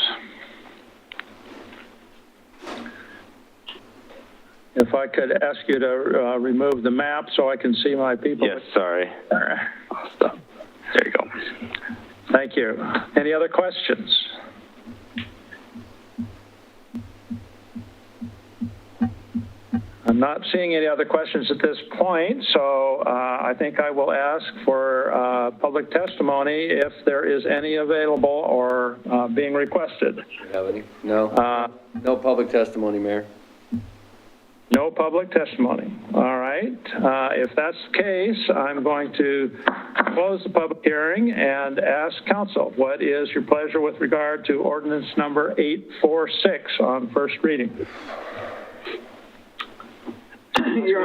If I could ask you to remove the map so I can see my people. Yes, sorry. I'll stop. There you go. Thank you. Any other questions? I'm not seeing any other questions at this point, so I think I will ask for public testimony if there is any available or being requested. Do you have any? No. No public testimony, Mayor. No public testimony. All right. If that's the case, I'm going to close the public hearing and ask council, what is your pleasure with regard to ordinance number 846 on first reading? Your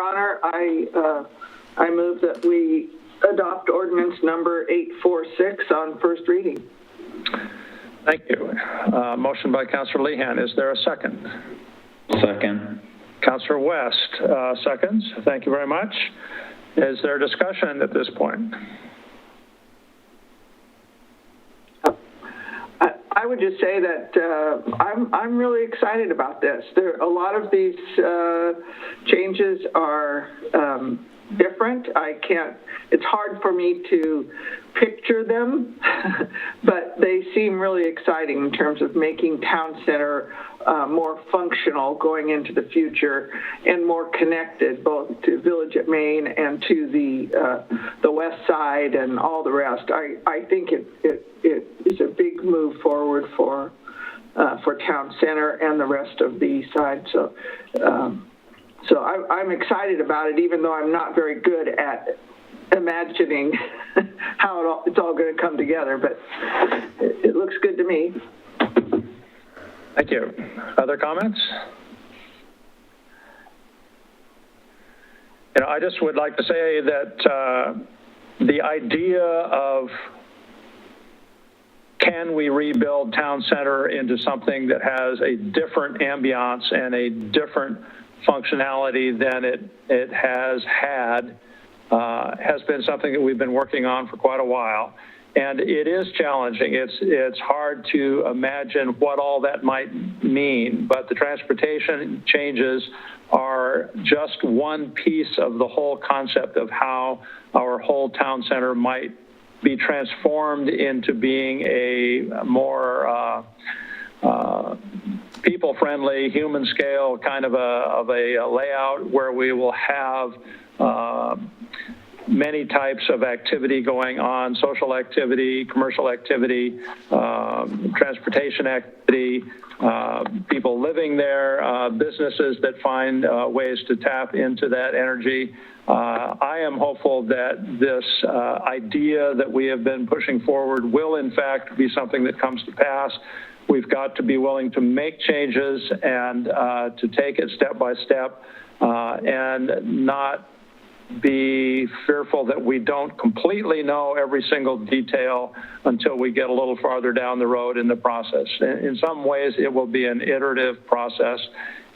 Honor, I move that we adopt ordinance number 846 on first reading. Thank you. Motion by Councilor Lehan. Is there a second? Second. Councilor West, seconds. Thank you very much. Is there discussion at this point? I would just say that I'm really excited about this. A lot of these changes are different. It's hard for me to picture them, but they seem really exciting in terms of making Town Center more functional going into the future and more connected both to Village at Main and to the west side and all the rest. I think it is a big move forward for Town Center and the rest of the east side. So I'm excited about it, even though I'm not very good at imagining how it's all going to come together, but it looks good to me. Thank you. Other comments? I just would like to say that the idea of can we rebuild Town Center into something that has a different ambiance and a different functionality than it has had has been something that we've been working on for quite a while. And it is challenging. It's hard to imagine what all that might mean, but the transportation changes are just one piece of the whole concept of how our whole Town Center might be transformed into being a more people-friendly, human-scale kind of a layout where we will have many types of activity going on, social activity, commercial activity, transportation activity, people living there, businesses that find ways to tap into that energy. I am hopeful that this idea that we have been pushing forward will in fact be something that comes to pass. We've got to be willing to make changes and to take it step by step and not be fearful that we don't completely know every single detail until we get a little farther down the road in the process. In some ways, it will be an iterative process,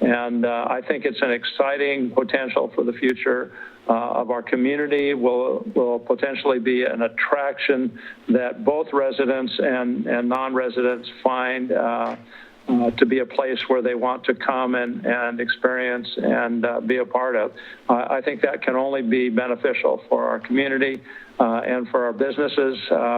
and I think it's an exciting potential for the future of our community. Will potentially be an attraction that both residents and non-residents find to be a place where they want to come and experience and be a part of. I think that can only be beneficial for our community and for our businesses,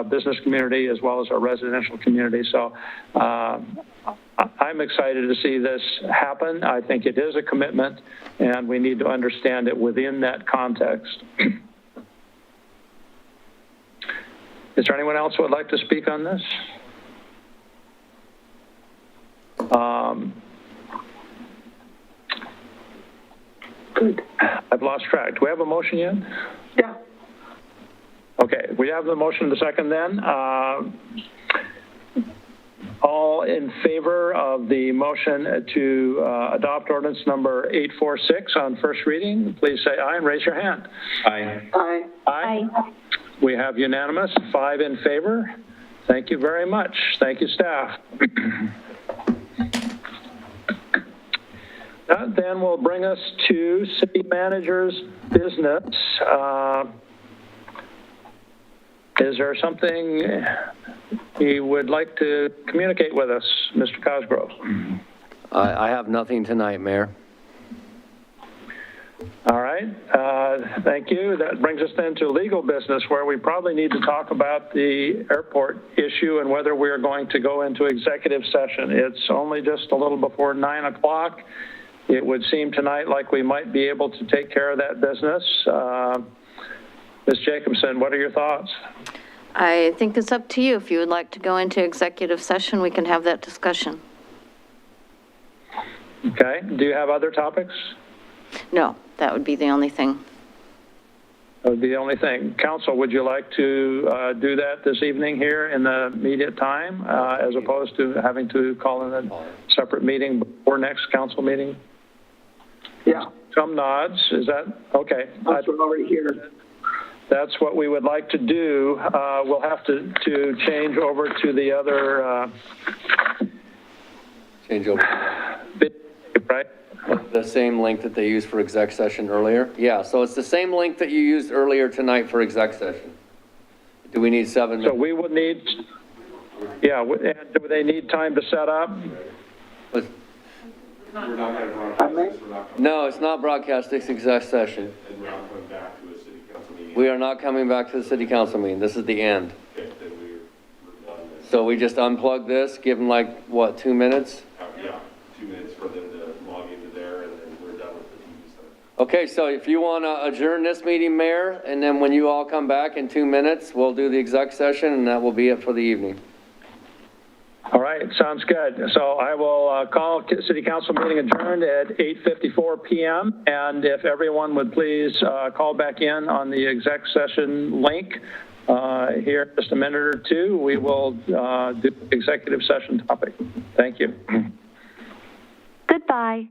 business community, as well as our residential community. So I'm excited to see this happen. I think it is a commitment, and we need to understand it within that context. Is there anyone else who would like to speak on this? Good. I've lost track. Do we have a motion yet? Yeah. Okay, we have the motion, the second then. All in favor of the motion to adopt ordinance number 846 on first reading, please say aye and raise your hand. Aye. Aye. Aye. We have unanimous, 5 in favor. Thank you very much. Thank you, staff. That then will bring us to city manager's business. Is there something you would like to communicate with us, Mr. Cosgrove? I have nothing tonight, Mayor. All right, thank you. That brings us then to legal business, where we probably need to talk about the airport issue and whether we are going to go into executive session. It's only just a little before 9 o'clock. It would seem tonight like we might be able to take care of that business. Ms. Jacobson, what are your thoughts? I think it's up to you. If you would like to go into executive session, we can have that discussion. Okay, do you have other topics? No, that would be the only thing. That would be the only thing. Council, would you like to do that this evening here in the immediate time, as opposed to having to call in a separate meeting before next council meeting? Yeah. Some nods. Is that okay? That's already here. That's what we would like to do. We'll have to change over to the other. Change over. Right. The same link that they used for exec session earlier? Yeah, so it's the same link that you used earlier tonight for exec session. Do we need 7 minutes? So we would need, yeah, and do they need time to set up? No, it's not broadcast, it's exec session. And we're not coming back to a city council meeting. We are not coming back to the city council meeting. This is the end. Okay, then we're done. So we just unplug this, give them like, what, 2 minutes? Yeah, 2 minutes for them to log into there, and then we're done with the TV center. Okay, so if you want to adjourn this meeting, Mayor, and then when you all come back in 2 minutes, we'll do the exec session, and that will be it for the evening. All right, sounds good. So I will call City Council meeting adjourned at 8:54 p.m. And if everyone would please call back in on the exec session link here in just a minute or two, we will do the executive session topic. Thank you. Goodbye.